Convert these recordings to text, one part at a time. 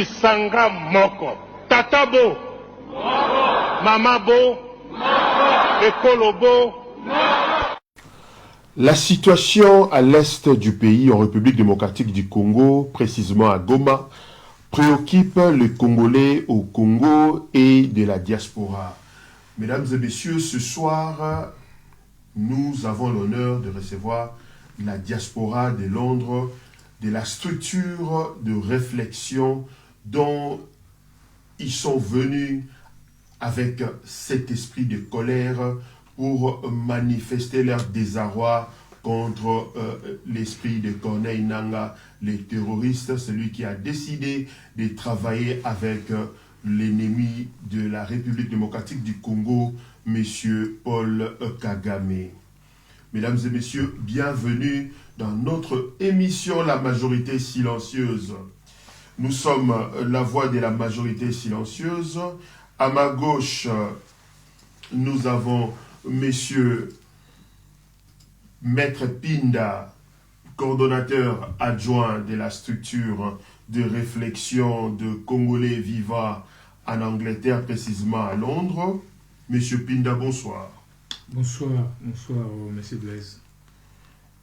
lisanga moko. Tata bo, mama bo, ekolo bo. La situation à l'est du pays, en République démocratique du Congo, précisément à Goma, préoccupe les Congolais au Congo et de la diaspora. Mesdames et messieurs, ce soir, nous avons l'honneur de recevoir la diaspora de Londres, de la structure de réflexion dont ils sont venus avec cet esprit de colère pour manifester leur désarroi contre l'esprit de Corneille Nangaa, les terroristes, celui qui a décidé de travailler avec l'ennemi de la République démocratique du Congo, M. Paul Kagame. Mesdames et messieurs, bienvenue dans notre émission La Majorité Silencieuse. Nous sommes la voix de la majorité silencieuse. À ma gauche, nous avons Monsieur Maître Pinda, coordonnateur adjoint de la structure de réflexion de Congolais vivant en Angleterre, précisément à Londres. Monsieur Pinda, bonsoir. Bonsoir, Monsieur Blaise.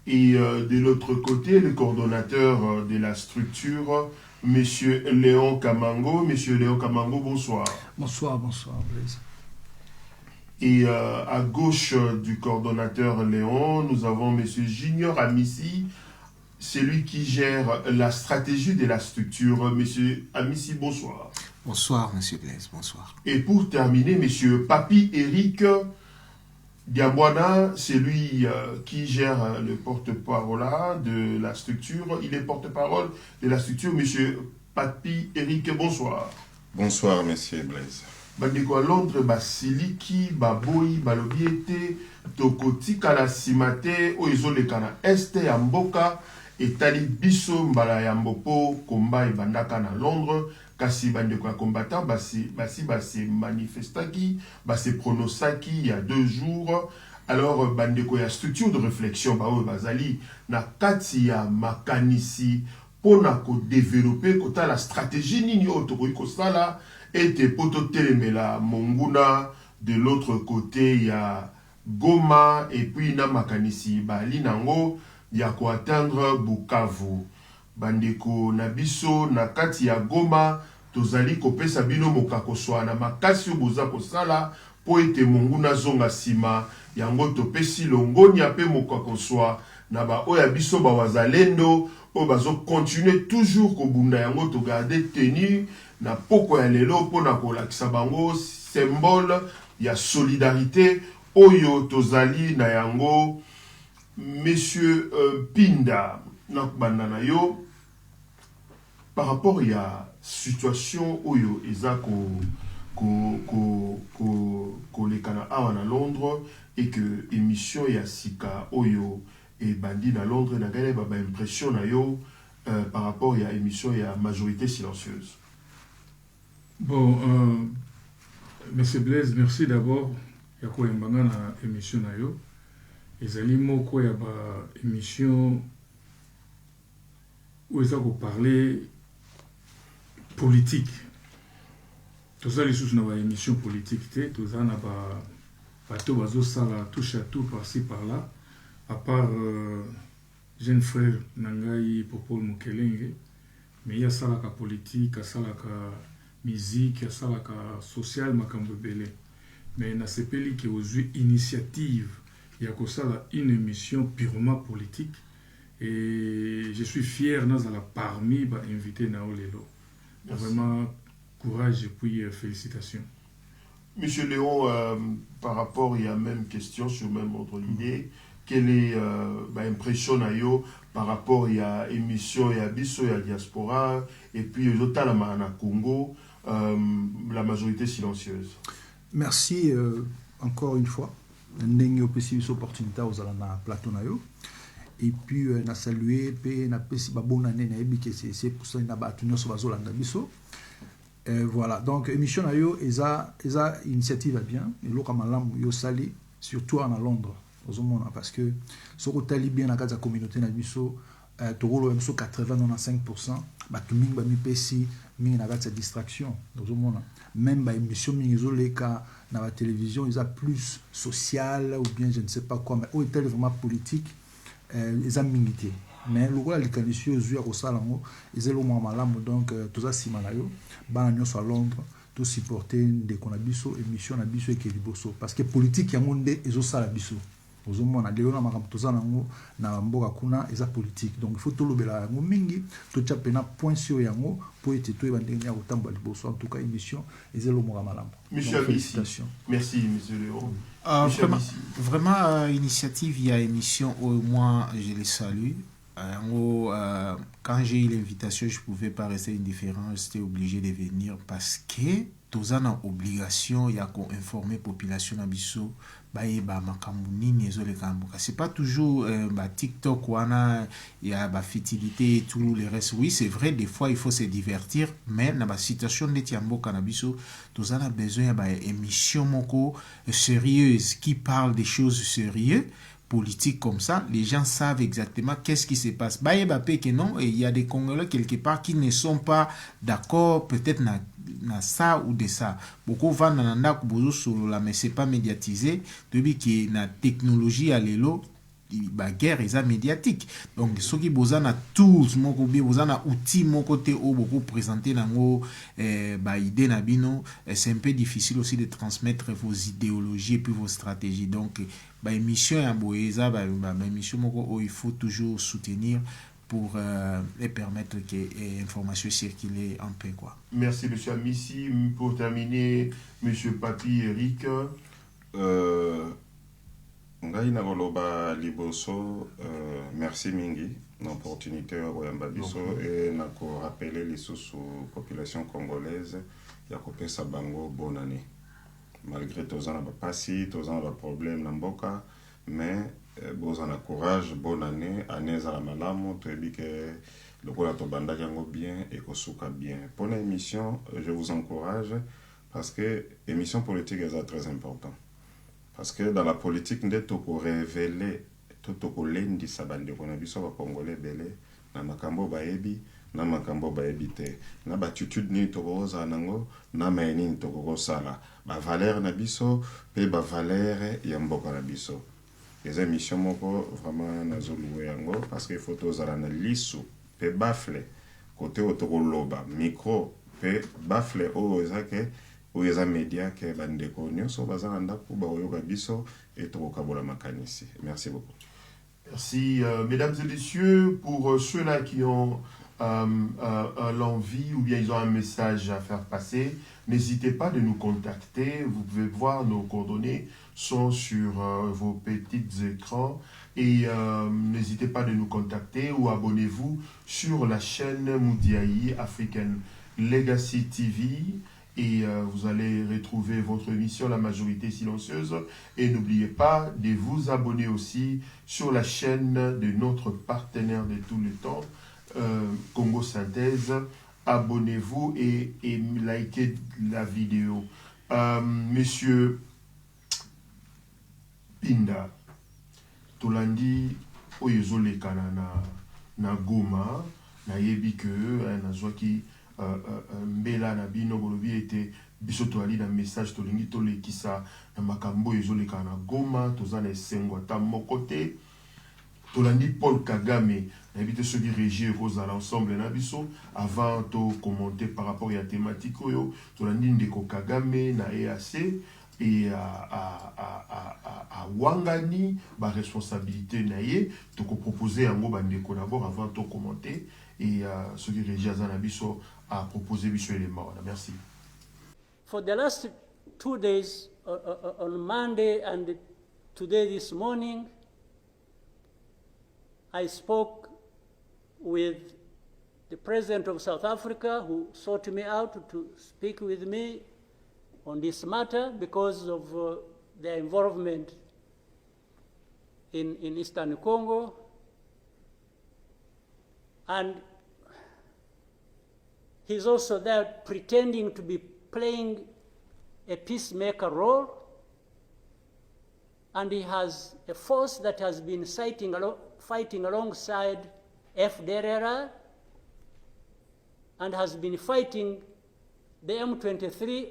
Et de l'autre côté, le coordonnateur de la structure, Monsieur Léon Kamango. Monsieur Léon Kamango, bonsoir. Bonsoir, Blaise. Et à gauche du coordonnateur Léon, nous avons M. Junior Amissi, celui qui gère la stratégie de la structure. M. Amissi, bonsoir. Bonsoir, M. Blaise, bonsoir. Et pour terminer, M. Papi Eric Diambwana, c'est lui qui gère le porte-parole de la structure. Il est porte-parole de la structure. M. Papi Eric, bonsoir. Bonsoir, M. Blaise. Bandeko à Londres, basiliki, baboyi, balobiete, tokotika la simate, oizoleka na este ya mboka, etali biso mbala ya mbopo, komba e bandaka na Londres, kasi bandeko ya kombata, basi manifestaki, basi pronosaki il y a 2 jours. Alors, bandeko ya structure de réflexion, bazali, na kati ya makanisi, pona ko développer, kota la stratégie nini otokoi kosala, et poto telemela Monguna, de l'autre côté il y a Goma et puis na makanisi bali nango ya ko atteindre Bukavu. Bandeko na biso na kati ya Goma tozali kopesa bino mokako swa na makasi boza kosala po ete Monguna zonga sima yango topesi longoni ape mokako swa na ba oya biso ba wazalendo o bazo continuer toujours ko bunda yango to garder tenue na poko ya lelo pona ko lakisa bango symbole ya solidarité oyo tozali na yango. Monsieur Pinda na banda na yo par rapport ya situation oyo eza ko lekana awa na Londres et que émission ya sika oyo et bandi na Londres na gane ba impression na yo par rapport à l'émission et à majorité silencieuse. Bon, Monsieur Blaise, merci d'abord. Il y a quoi une émission na yo. Ezali moko ya ba émission où ils ont parlé politique. Tout ça les sous na ba émission politique té, tout ça na ba bateau bazo sala touche à tout par-ci par-là. À part jeune frère Nangai Popol Mukelenge, mais il y a ça la politique, il y a ça la musique, il y a ça la social, mais il y a ce pays qui a eu initiative, il y a ça une émission purement politique, et je suis fier dans la parmi invité Naolelo. Vraiment courage et puis félicitations. Monsieur Léon, par rapport, il y a même question sur même ordre d'idée. Quelle est l'impression par rapport à l'émission et à Bisso et à Diaspora et puis aux autres à Congo, la majorité silencieuse? Merci encore une fois. Nous avons une opportunité aux plateau. Et puis, nous avons salué et nous avons bonne année. C'est pour ça que nous avons Bisso. Voilà, donc l'émission est une initiative bien. Et nous sali surtout en Londres. Parce que ce que tu as bien dans la communauté, tu as 80-95%. bato mingi bamipesi mingi na kati ya distraction ozomona même baémission mingi ezoleka na batélévision eza plus social ou bien je ne sais pas quoi mais oyo etali vraiment politique eza mingi te mais lokola likanisi ozwi ya kosala yango eza eloko moko malamu donc toza nsima na yo bana nyonso à Londres tosupporte ndeko na biso émission na biso eke liboso parce que politique yango nde ezosala biso ozomona lelo na makambo toza nango na mboka kuna eza politique donc il faut tolobela yango mingi totya pena point sur yango po ete toyeba ndenge ya kotambola liboso en tout cas émission eza eloko moko malamu. Monsieur félicitations. Merci monsieur Léon. Vraiment initiative il y a émission au moins je les salue. Quand j'ai eu l'invitation, je ne pouvais pas rester indifférent, j'étais obligé de venir parce que tous en obligation, il y a qu'on informer la population d'Abisso, c'est pas toujours TikTok où il y a la fertilité et tout le reste. Oui, c'est vrai, des fois il faut se divertir, mais dans la situation de Tiambo Cannabiso, tous en a besoin d'une émission sérieuse qui parle des choses sérieuses. Politique comme ça, les gens savent exactement qu'est-ce qui se passe. Que non, il y a des Congolais quelque part qui ne sont pas d'accord, peut-être na ça ou de ça. Beaucoup vont dans la sur la mais c'est pas médiatisé. Depuis que la technologie à l'élo, la guerre est médiatique. Donc ceux qui besoin na tools, moko bien besoin na outils mon côté au beaucoup présenter nango idée na bino, c'est un peu difficile aussi de transmettre vos idéologies et puis vos stratégies. Donc émission ya boeza émission moko il faut toujours soutenir pour et permettre que l'information circule en paix quoi. Merci monsieur Amissi. Pour terminer, monsieur Papi Eric. Ngai na koloba liboso merci mingi l'opportunité oyamba biso et na ko rappeler les sous population congolaise ya kopesa bango bonne année. Malgré tous en passé, tous en problème na mboka, mais vous en courage, bonne année, année à la malamu, tu dis que le rôle to banda yango bien et kosuka bien. Pour l'émission, je vous encourage parce que émission politique est très important. Parce que dans la politique, nous devons révéler tout ce lendi sabande qu'on a vu sur le Congolais belé, na makambo baebi, na makambo baebi te, na batitude ni tokoza nango, na maini tokoko sala, ba valeur na biso, pe ba valeur ya mboka na biso. Les émissions moko vraiment nazoloué yango parce que photos ala na lisu, pe bafle, côté otokoloba, micro, pe bafle o ezake ou les médias qui sont des connus, sont basés en Biso et Tokabola Makanisi. Merci beaucoup. Merci, mesdames et messieurs, pour ceux-là qui ont l'envie ou bien ils ont un message à faire passer, n'hésitez pas de nous contacter. Vous pouvez voir nos coordonnées sont sur vos petits écrans et n'hésitez pas de nous contacter ou abonnez-vous sur la chaîne Moudiaï African Legacy TV. Et vous allez retrouver votre émission La Majorité Silencieuse. Et n'oubliez pas de vous abonner aussi sur la chaîne de notre partenaire de tous les temps, Congo Synthèse. Abonnez-vous et likez la vidéo. Monsieur Pinda, Tolandi, Oyezole Kanana, na Goma, na Yebike, na Zwaki. Mbela na bino bolobi ete biso toali na message tolingi tolekisa na makambo ezoleka na Goma toza na esengo ata moko te tolandi Paul Kagame na bite soki régie kozala ensemble na biso avant to commenter par rapport ya thématique oyo tolandi ndeko Kagame na EAC et à Wangani ba responsabilité na ye to ko proposer yango bandeko d'abord avant to commenter et ce qui régie Zanabiso a proposé Biso élément. Merci. For the last 2 days, on Monday and today this morning, I spoke with the President of South Africa who sought me out to speak with me on this matter because of their involvement in Eastern Congo. And he's also there pretending to be playing a peacemaker role. And he has a force that has been fighting alongside FDLR and has been fighting the M23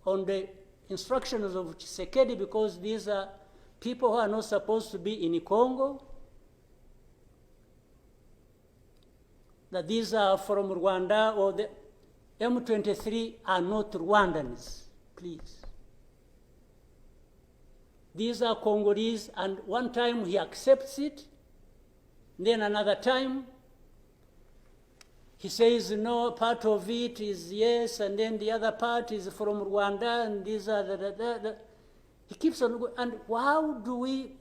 on the instructions of Tshisekedi, because these are people who are not supposed to be in Congo, that these are from Rwanda, or the M23 are not Rwandans, please. These are Congolese, and one time he accepts it, then another time he says no, part of it is yes, and then the other part is from Rwanda, and these are the. He keeps on going. And how do we,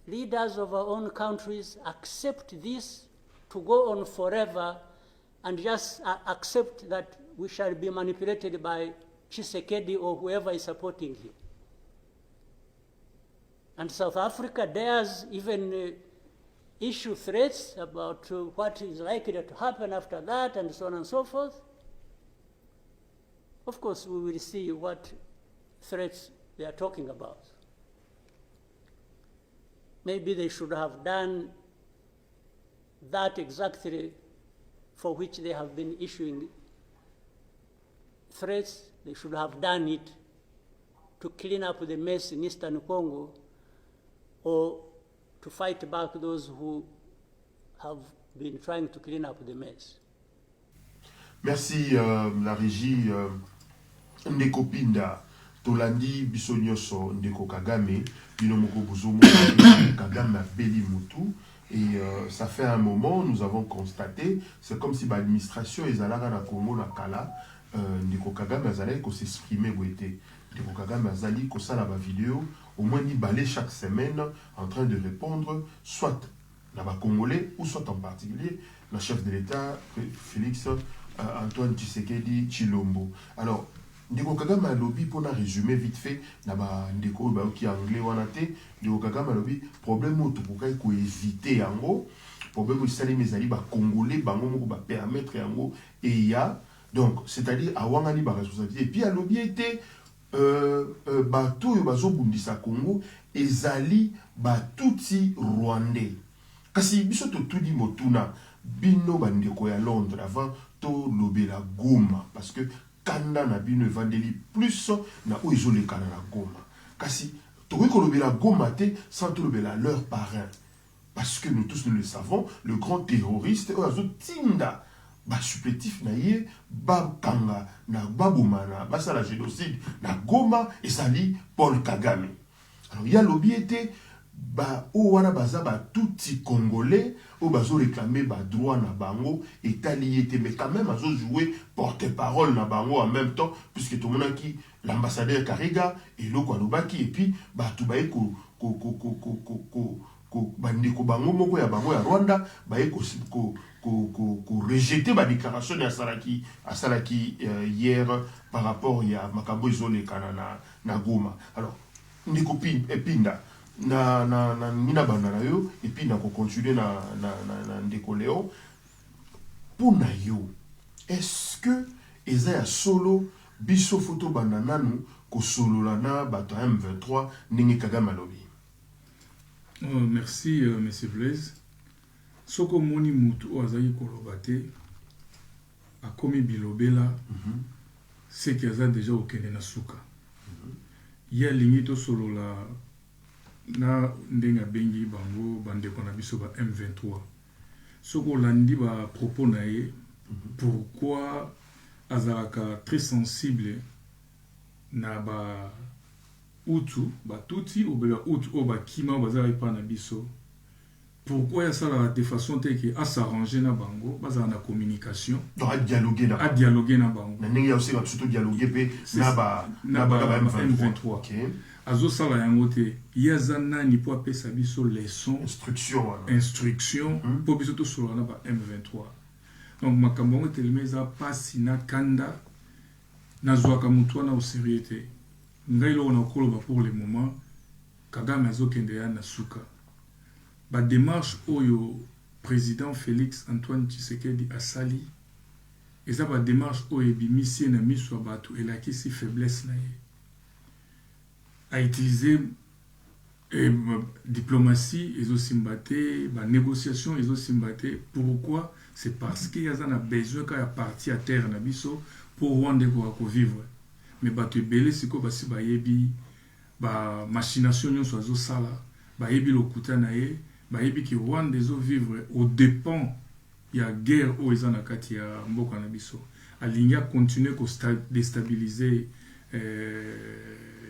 leaders of our own countries, accept this to go on forever and just accept that we shall be manipulated by Tshisekedi or whoever is supporting him? And South Africa dares even issue threats about what is likely to happen after that, and so on and so forth. Of course, we will see what threats they are talking about. Maybe they should have done that exactly for which they have been issuing threats. They should have done it to clean up the mess in Eastern Congo, or to fight back those who have been trying to clean up the mess. Merci la régie Ndeko Pinda Tolandi Bisonyoso Ndeko Kagame Bino Moko Buzomo Kagame Beli Mutu. Et ça fait un moment, nous avons constaté, c'est comme si l'administration ezalaka na Congo na kala Ndeko Kagame azalaki ko s'exprimer boité. Ndeko Kagame azali ko sala ba vidéo au moins ni balai chaque semaine en train de répondre soit na ba Congolais ou soit en particulier le chef de l'État Félix Antoine Tshisekedi Tshilombo. Alors Ndeko Kagame a lobby pour na résumer vite fait na ba ndeko ba ki anglais wana te. Ndeko Kagame a lobby problème auto pour ko éviter yango problème sali mezali ba Congolais bango moko ba permettre yango et ya donc c'est-à-dire awangani ba responsabilité et puis a lobby était bato yo bazobundisa Congo ezali batuti rwandais kasi biso totudi motuna bino bandeko ya Londres avant to lobela Goma parce que kanda na bino evandeli plus na o ezolekana na Goma kasi tokoki kolobela Goma te sans to lobela leur parrain parce que nous tous nous le savons, le grand terroriste azotinda ba supplétif na ye ba kanga na babumana basa la génocide na Goma et sali Paul Kagame. Alors il y a lobby était ba o wana baza ba touti congolais o bazo réclamer ba droit na bango et tali était mais quand même azo jouer porte-parole na bango en même temps puisque tout le monde qui l'ambassadeur Kariga et le Kwanobaki et puis ba tout ba ko bandeko bango moko ya bango ya Rwanda ba ko rejeter ba déclaration ya Salaki hier par rapport ya makambo izole kana na Goma. Alors ndeko Pinda na mina bandana yo et puis na ko continuer na ndeko Léon pour na yo est-ce que ezaya solo biso photo bandana nu ko solo na bato M23 ningi Kagame lobi. Merci, Monsieur Blaise. Soko moni mutu azali kolobate a komi bilobela c'est qu'il y a déjà aucun na suka. Il y a limite solo la na ndenga bengi bango bandeko na biso ba M23. Soko landi ba propos na ye pourquoi azalaka très sensible na ba Utu, Batuti, ou Utu, ou Kima, ou Bazari Panabiso. Pourquoi il y a ça de façon telle qu'à s'arranger na bango, basa na communication. À dialoguer na. À dialoguer na bango. Il y a aussi surtout dialoguer na ba M23. Ok. Azo sala yangote, yazana ni po apé sabiso leçon. Instruction. Po biso to solo na ba M23. Donc makambo telemeza pasi na kanda na zoaka mutwana au sérieuté. Ngailo na koloba pour le moment Kagame azokende ya na suka ba démarche oyo président Félix Antoine Tshisekedi asali eza ba démarche oyo bimisi na miso bato elaki si faiblesse na ye a utilisé Et diplomatie, ils ont simbaté, négociation, ils ont simbaté. Pourquoi? C'est parce qu'il y a besoin qu'à partir à terre pour Rwanda pour vivre. Mais tu belé c'est quoi parce que yebi machination yon soit sala, yebi le kutanaye, yebi qui Rwanda ils vivre au dépend il y a guerre où ils en a kati ya mboka na biso. Alinga continuer ko déstabiliser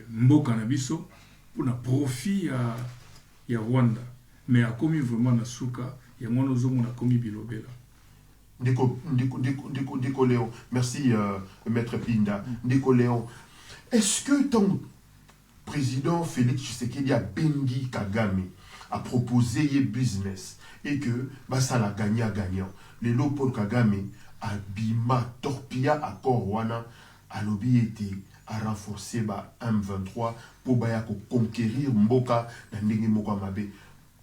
mboka na biso. Pour un profit à Rwanda. Mais à commis vraiment na souka, il y a mon ozo mon a commis bilobela. Ndiko Léon, merci Maître Pinda. Ndiko Léon, est-ce que ton président Félix Tshisekedi a Bengi Kagame a proposé un business et que ça l'a gagnant. Le lot pour Kagame a bima torpilla à Korwana a lobby été à renforcer M23 pour conquérir Mboka dans Ndenge Mboka Mabe.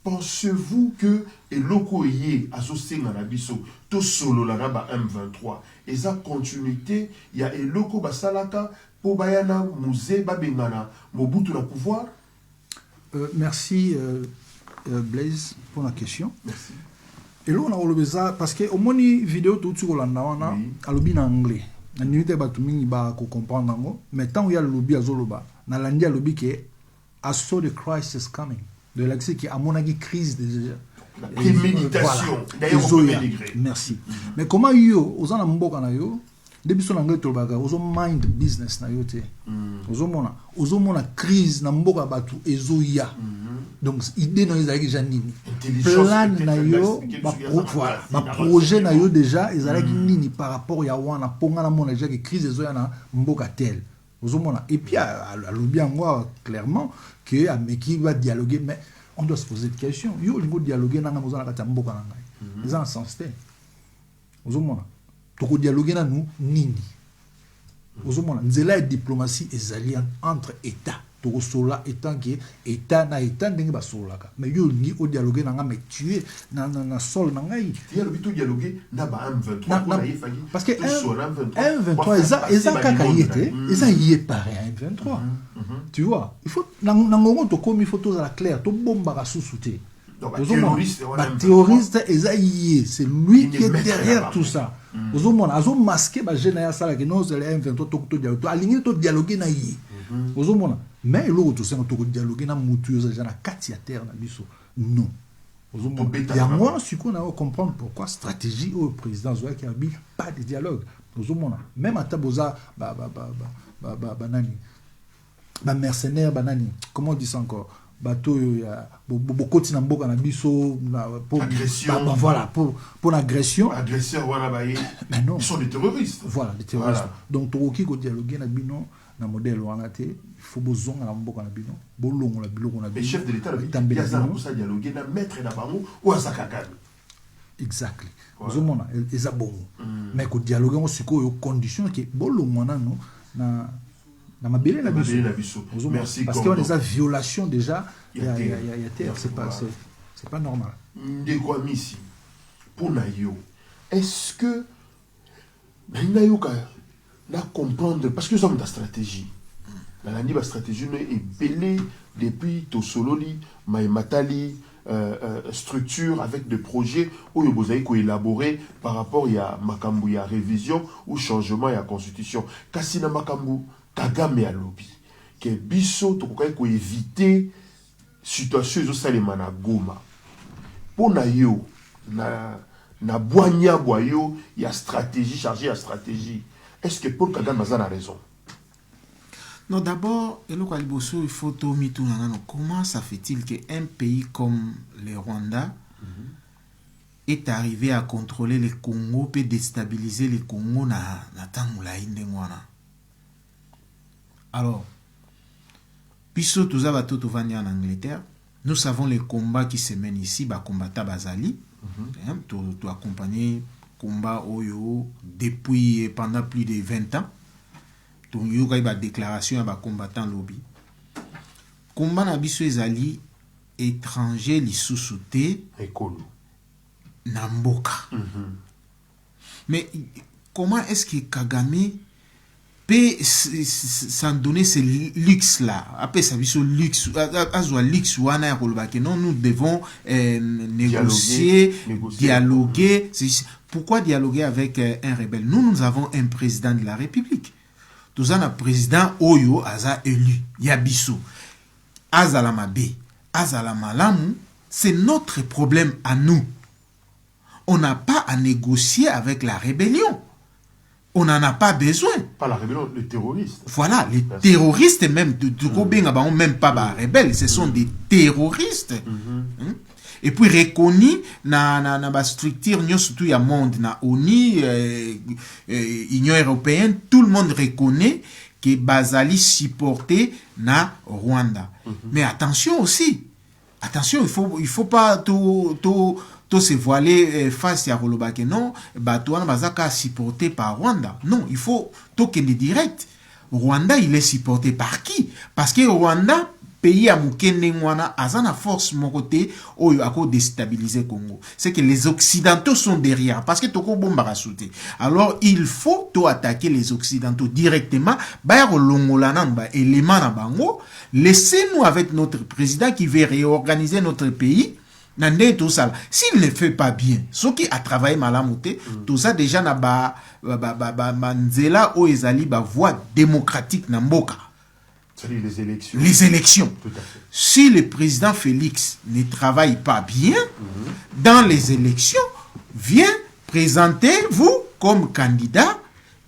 Pensez-vous que eloko yé associé à Nabiso to solo la ba M23 et sa continuité il y a eloko basalaka pour bayana musée babengana Mobutu na pouvoir? Merci Blaise pour la question. Merci. Et là on a relevé ça parce que au moins vidéo tout sur la nawana a lobby en anglais. Na nimite batu mingi ba ko comprendre ngo mais tant il y a le lobby azoloba na landi a lobby que I saw the crisis coming. De l'accès qui a mon avis crise déjà. La préméditation. D'ailleurs, on peut dénigrer. Merci. Mais comment yo, aux en amboka na yo, depuis son anglais tolbaga, aux mind business na yo te. Aux mona crise na mboka batu ezo ya. Donc idée na ezaki janini. Plan na yo, ba projet na yo déjà ezalaki nini par rapport ya wana ponga na mona déjà que crise ezo ya na mboka tel. Et puis, à l'objet clairement qui va dialoguer, mais on doit se poser des questions. Au niveau de dialoguer, on a besoin de les gens sens. Donc, dialoguer, nous, nini. Nous avons diplomatie et alliances entre États. Toko sola étant qui État na État ndenge ba sola ka. Mais yo ni au dialoguer na me tuer na sol na ngai. Il y a le but dialoguer na ba M23 parce que M23 eza kaka yete, eza yé pareil à M23. Tu vois, il faut nangongo to comme il faut tous à la claire, to bomba ka sousouté. Terroriste eza yé, c'est lui qui est derrière tout ça. Ozomona azo masquer ba général sala que non c'est le M23 to dialoguer, to aligner to dialoguer na yé. Ozomona mais l'autre c'est to dialoguer na mutu za na kati ya terre na biso. Non. Il y a moi ce qu'on a comprendre pourquoi stratégie au président Zoya qui a dit pas de dialogue. Même à Taboza banani ba mercenaire banani comment on dit ça encore bateau ya bokoti na mboka na biso pour voilà pour l'agression agresseur wana baye mais non ils sont des terroristes voilà des terroristes donc tokoki ko dialoguer na bino na modèle wana te il faut bozonga na mboka na bino bolongo la biloko na bino le chef de l'état il y a ça pour ça dialoguer na maître na bango ou azakakani exactly ozomona eza bongo mais ko dialoguer on siko condition que bolongo na no na mabele na biso merci parce qu'il y a des violations déjà il y a terre c'est pas normal ndeko amisi pour na yo est-ce que na yo ka na comprendre parce que nous sommes dans la stratégie la stratégie est belée depuis Tosololi Maïmatali structure avec des projets où vous avez élaboré par rapport à makambu ya révision ou changement ya constitution kasi na makambu Kagame ya lobby que biso to ko éviter situation zo salema na Goma pour na yo na boanya boyo ya stratégie chargée à stratégie. Est-ce que Paul Kagame a raison? Non, d'abord, il faut comment ça fait-il qu'un pays comme le Rwanda est arrivé à contrôler le Congo, peut déstabiliser le Congo alors, puisque tous en Angleterre, nous savons les combats qui se mènent ici, combattant Bazali, tu accompagner combat Oyo depuis pendant plus de 20 ans. Donc, il y a une déclaration à combattant lobby. Combat Nabiso Ezali, étranger, li sous-souté, Namboka. Mais comment est-ce que Kagame peut s'en donner ce luxe-là. Après, ça veut dire luxe, non, nous devons négocier, dialoguer. Pourquoi dialoguer avec un rebelle? Nous avons un président de la République. Nous avons un président Oyo Aza élu, Yabiso, Azalamabe, Azalamalamu. C'est notre problème à nous. On n'a pas à négocier avec la rébellion. On n'en a pas besoin. Pas la rébellion, les terroristes. Voilà, les terroristes même, même pas des rebelles, ce sont des terroristes. Et puis reconnus dans la structure, surtout il y a monde, na ONU, Union européenne, tout le monde reconnaît que Bazali supporté na Rwanda. Mais attention aussi, attention, il faut pas tout se voiler face à Rolobake. Non, Batouana Bazaka supporté par Rwanda. Non, il faut tout qu'il est direct. Rwanda, il est supporté par qui? Parce que Rwanda, pays à Moukenengwana, a une force mon côté, où il a déstabilisé le Congo. C'est que les Occidentaux sont derrière. Parce que Toko Bomba a sauté. Alors, il faut tout attaquer les Occidentaux directement. Laissez-nous avec notre président qui veut réorganiser notre pays. Tout ça. S'il ne fait pas bien, ce qui a travaillé malamouté, tout ça déjà na manzela o ezali ba voie démocratique na mboka. Les élections. Les élections. Tout à fait. Si le président Félix ne travaille pas bien dans les élections, viens, présentez-vous comme candidat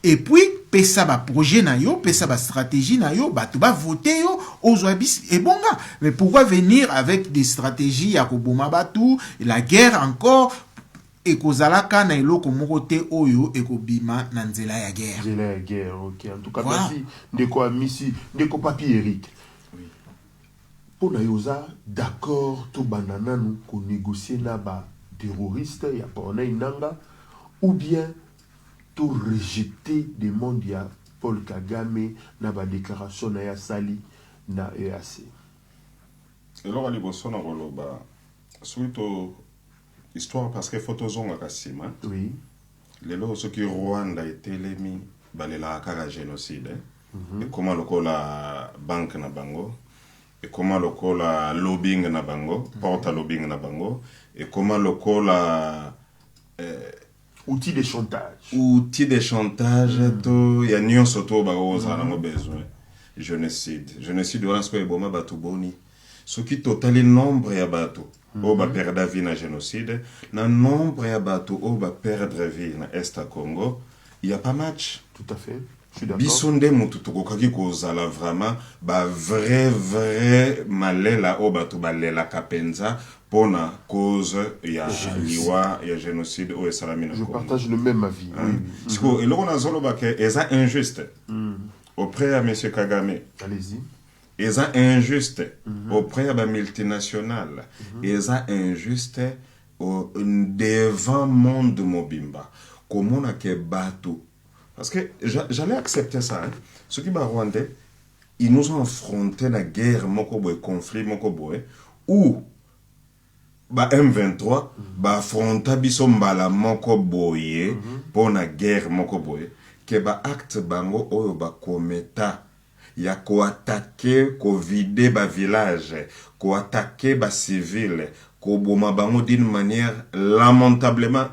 et puis pesa ba projet na yo, pesa ba stratégie na yo, tu vas voter yo aux Ouabis et bon gars. Mais pourquoi venir avec des stratégies ya koboma batu, la guerre encore et kozalaka na eloko moko te oyo et kobima na nzela ya guerre. Nzela ya guerre, OK. En tout cas, voilà. merci ndeko amisi, ndeko papi Eric. Oui. Pour na yoza d'accord to banana nous ko négocier na ba terroriste ya pona inanga ou bien tout rejeter des mondes ya Paul Kagame na ba déclaration na ya sali na EAC. Et là, on a roloba suite histoire parce que photos ont kasima. Oui. Les lots ce qui Rwanda était l'émi balela kara génocide. Et comment le la banque na bango et comment le la lobbying na bango, porte lobbying na bango et comment le la outil de chantage. Outil de chantage, tout il y a nion soto ba oza na besoin. Génocide. Génocide on se boma batu boni. Ce qui total nombre ya batu o ba perdre vie na génocide, na nombre ya batu o ba perdre vie na Est Congo, il y a pas match. Tout à fait. Je suis d'accord. Bisonde mutu tokokaki kozala vraiment ba vrai malela o batu balela kapenza pona cause ya liwa ya génocide o esalami na Je Congo. partage le même avis. Oui, oui. Parce que eloko na zolo ba ke eza injuste auprès à monsieur Kagame. Allez-y. Eza injuste auprès de multinationales. Eza injuste devant monde mobimba. Comment on a que bateau? Parce que j'allais accepter ça. Hein. Ceux qui Rwandais, ils nous ont affronté la guerre, le conflit, où M23 affronta biso mbala moko boye pour la guerre moko boye que acte bango oyo kometa ya ko attaquer ko vider ba village ko attaquer ba civil ko boma bango d'une manière lamentablement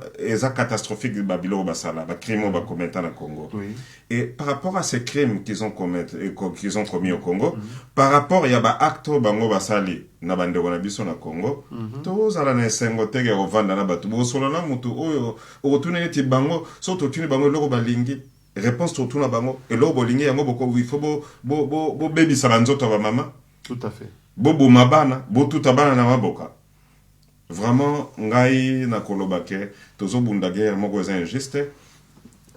catastrophique ba bilo ba sala ba crime ba commettre na Congo. Oui. Et par rapport à ces crimes qu'ils ont commis au Congo, par rapport ya ba acte bango ba sali na bande na biso na Congo, to zala na sengo tege ko vanda na batu bo solo na mutu oyo o tune ti bango so to tune bango loko balingi réponse surtout na bango et lo bolingi yango boko il faut bo baby sala nzoto ba mama. Tout à fait. Bo mabana bo tuta bana na maboka. Vraiment ngai na kolobake tozo bunda guerre moko za injuste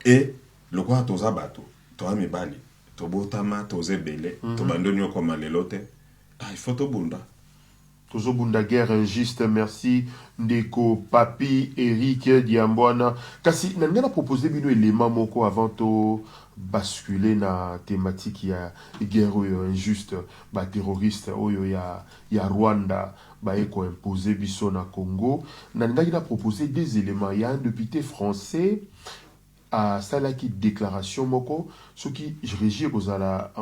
et le quoi toza bato to amibali to botama toze bele to bandonyo ko malelote il faut to bunda. Tozo bunda guerre injuste, merci ndeko papi Eric Diambwana. Kasi nangana proposer bino élément moko avant to basculer na thématique ya guerre injuste ba terroriste oyo ya Rwanda ba eko imposer biso na Congo. Nangana proposer des éléments. Il y a un député français asalaki déclaration moko soki régir kozala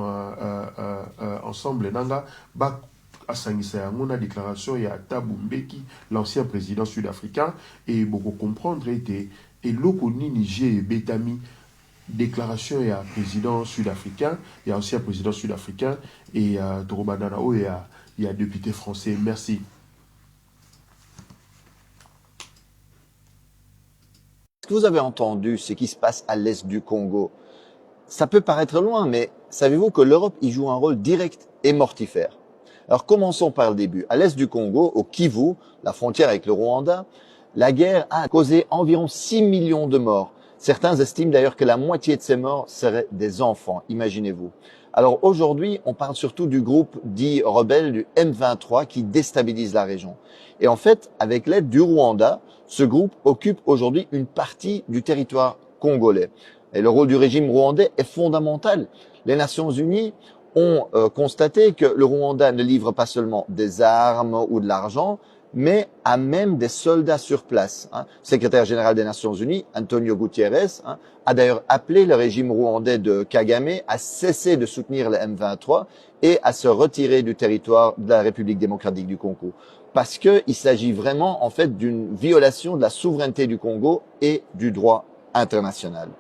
ensemble nanga ba asangisa yango na déclaration ya Thabo Mbeki, l'ancien président sud-africain, et beaucoup comprendre était et loko nini j'ai betami déclaration ya président sud-africain, il y a ancien président sud-africain et Torobadana il y a député français. Merci. Ce que vous avez entendu, ce qui se passe à l'est du Congo, ça peut paraître loin, mais savez-vous que l'Europe y joue un rôle direct et mortifère? Alors commençons par le début. À l'est du Congo, au Kivu, la frontière avec le Rwanda, la guerre a causé environ 6 millions de morts. Certains estiment d'ailleurs que la moitié de ces morts seraient des enfants, imaginez-vous. Alors aujourd'hui, on parle surtout du groupe dit rebelle du M23 qui déstabilise la région. Et en fait, avec l'aide du Rwanda, ce groupe occupe aujourd'hui une partie du territoire congolais. Et le rôle du régime rwandais est fondamental. Les Nations Unies ont constaté que le Rwanda ne livre pas seulement des armes ou de l'argent, mais a même des soldats sur place. Le secrétaire général des Nations Unies, Antonio Guterres, a d'ailleurs appelé le régime rwandais de Kagame à cesser de soutenir le M23 et à se retirer du territoire de la République démocratique du Congo. Parce qu'il s'agit vraiment en fait d'une violation de la souveraineté du Congo et du droit international.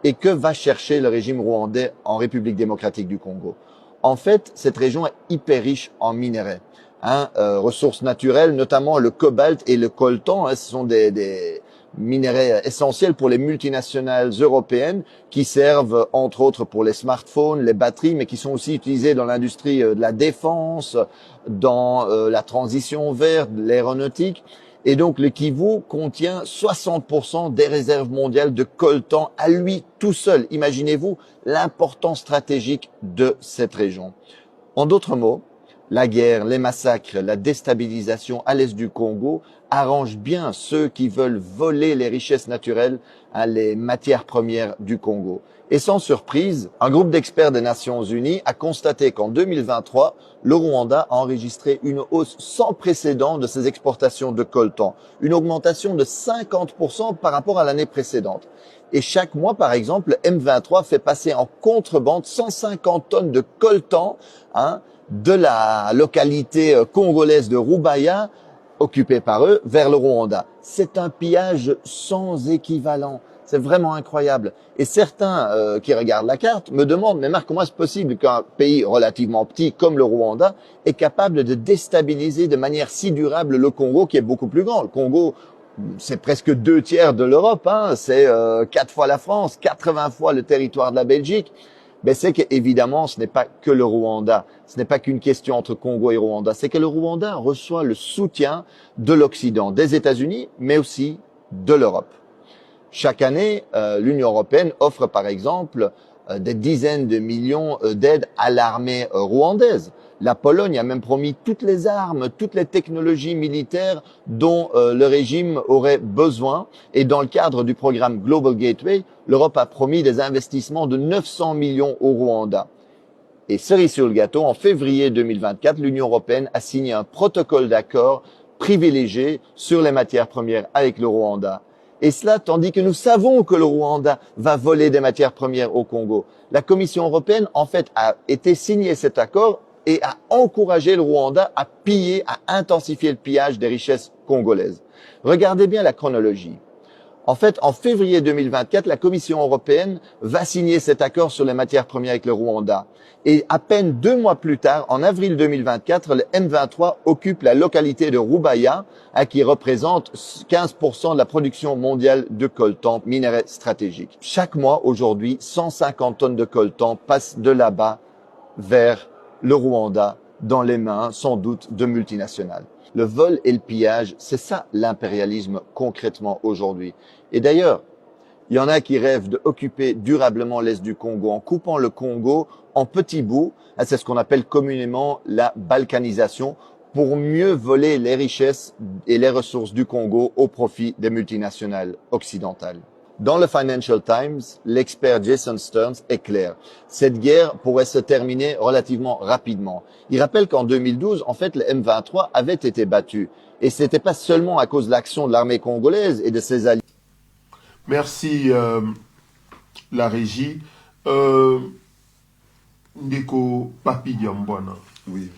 Et que va chercher le régime rwandais en République démocratique du Congo? En fait, cette région est hyper riche en minerais, ressources naturelles, notamment le cobalt et le coltan. Ce sont des minerais essentiels pour les multinationales européennes qui servent entre autres pour les smartphones, les batteries, mais qui sont aussi utilisés dans l'industrie de la défense, dans la transition verte, l'aéronautique. Et donc le Kivu contient 60% des réserves mondiales de coltan à lui tout seul. Imaginez-vous l'importance stratégique de cette région. En d'autres mots, la guerre, les massacres, la déstabilisation à l'est du Congo arrangent bien ceux qui veulent voler les richesses naturelles, les matières premières du Congo. Et sans surprise, un groupe d'experts des Nations Unies a constaté qu'en 2023, le Rwanda a enregistré une hausse sans précédent de ses exportations de coltan, une augmentation de 50% par rapport à l'année précédente. Et chaque mois, par exemple, le M23 fait passer en contrebande 150 tonnes de coltan de la localité congolaise de Rubaya, occupée par eux, vers le Rwanda. C'est un pillage sans équivalent. C'est vraiment incroyable. Et certains qui regardent la carte me demandent, mais Marc, comment est-ce possible qu'un pays relativement petit comme le Rwanda est capable de déstabiliser de manière si durable le Congo, qui est beaucoup plus grand? Le Congo, c'est presque 2/3 de l'Europe, c'est 4 fois la France, 80 fois le territoire de la Belgique. Ben c'est qu'évidemment, ce n'est pas que le Rwanda, ce n'est pas qu'une question entre Congo et Rwanda, c'est que le Rwanda reçoit le soutien de l'Occident, des États-Unis, mais aussi de l'Europe. Chaque année, l'Union européenne offre par exemple des dizaines de millions d'aides à l'armée rwandaise. La Pologne a même promis toutes les armes, toutes les technologies militaires dont le régime aurait besoin. Et dans le cadre du programme Global Gateway, l'Europe a promis des investissements de 900 millions au Rwanda. Et cerise sur le gâteau, en février 2024, l'Union européenne a signé un protocole d'accord privilégié sur les matières premières avec le Rwanda. Et cela tandis que nous savons que le Rwanda va voler des matières premières au Congo. La Commission européenne, en fait, a été signé cet accord et a encouragé le Rwanda à piller, à intensifier le pillage des richesses congolaises. Regardez bien la chronologie. En fait, en février 2024, la Commission européenne va signer cet accord sur les matières premières avec le Rwanda. Et à peine 2 mois plus tard, en avril 2024, le M23 occupe la localité de Rubaya, qui représente 15% de la production mondiale de coltan, minerai stratégique. Chaque mois, aujourd'hui, 150 tonnes de coltan passent de là-bas vers le Rwanda, dans les mains, sans doute, de multinationales. Le vol et le pillage, c'est ça l'impérialisme concrètement aujourd'hui. Et d'ailleurs, il y en a qui rêvent d'occuper durablement l'est du Congo en coupant le Congo en petits bouts. C'est ce qu'on appelle communément la balkanisation, pour mieux voler les richesses et les ressources du Congo au profit des multinationales occidentales. Dans le Financial Times, l'expert Jason Stearns est clair. Cette guerre pourrait se terminer relativement rapidement. Il rappelle qu'en 2012, en fait, le M23 avait été battu. Et ce n'était pas seulement à cause de l'action de l'armée congolaise et de ses alliés. Merci la régie. Ndeko Papi Diambwana. Oui.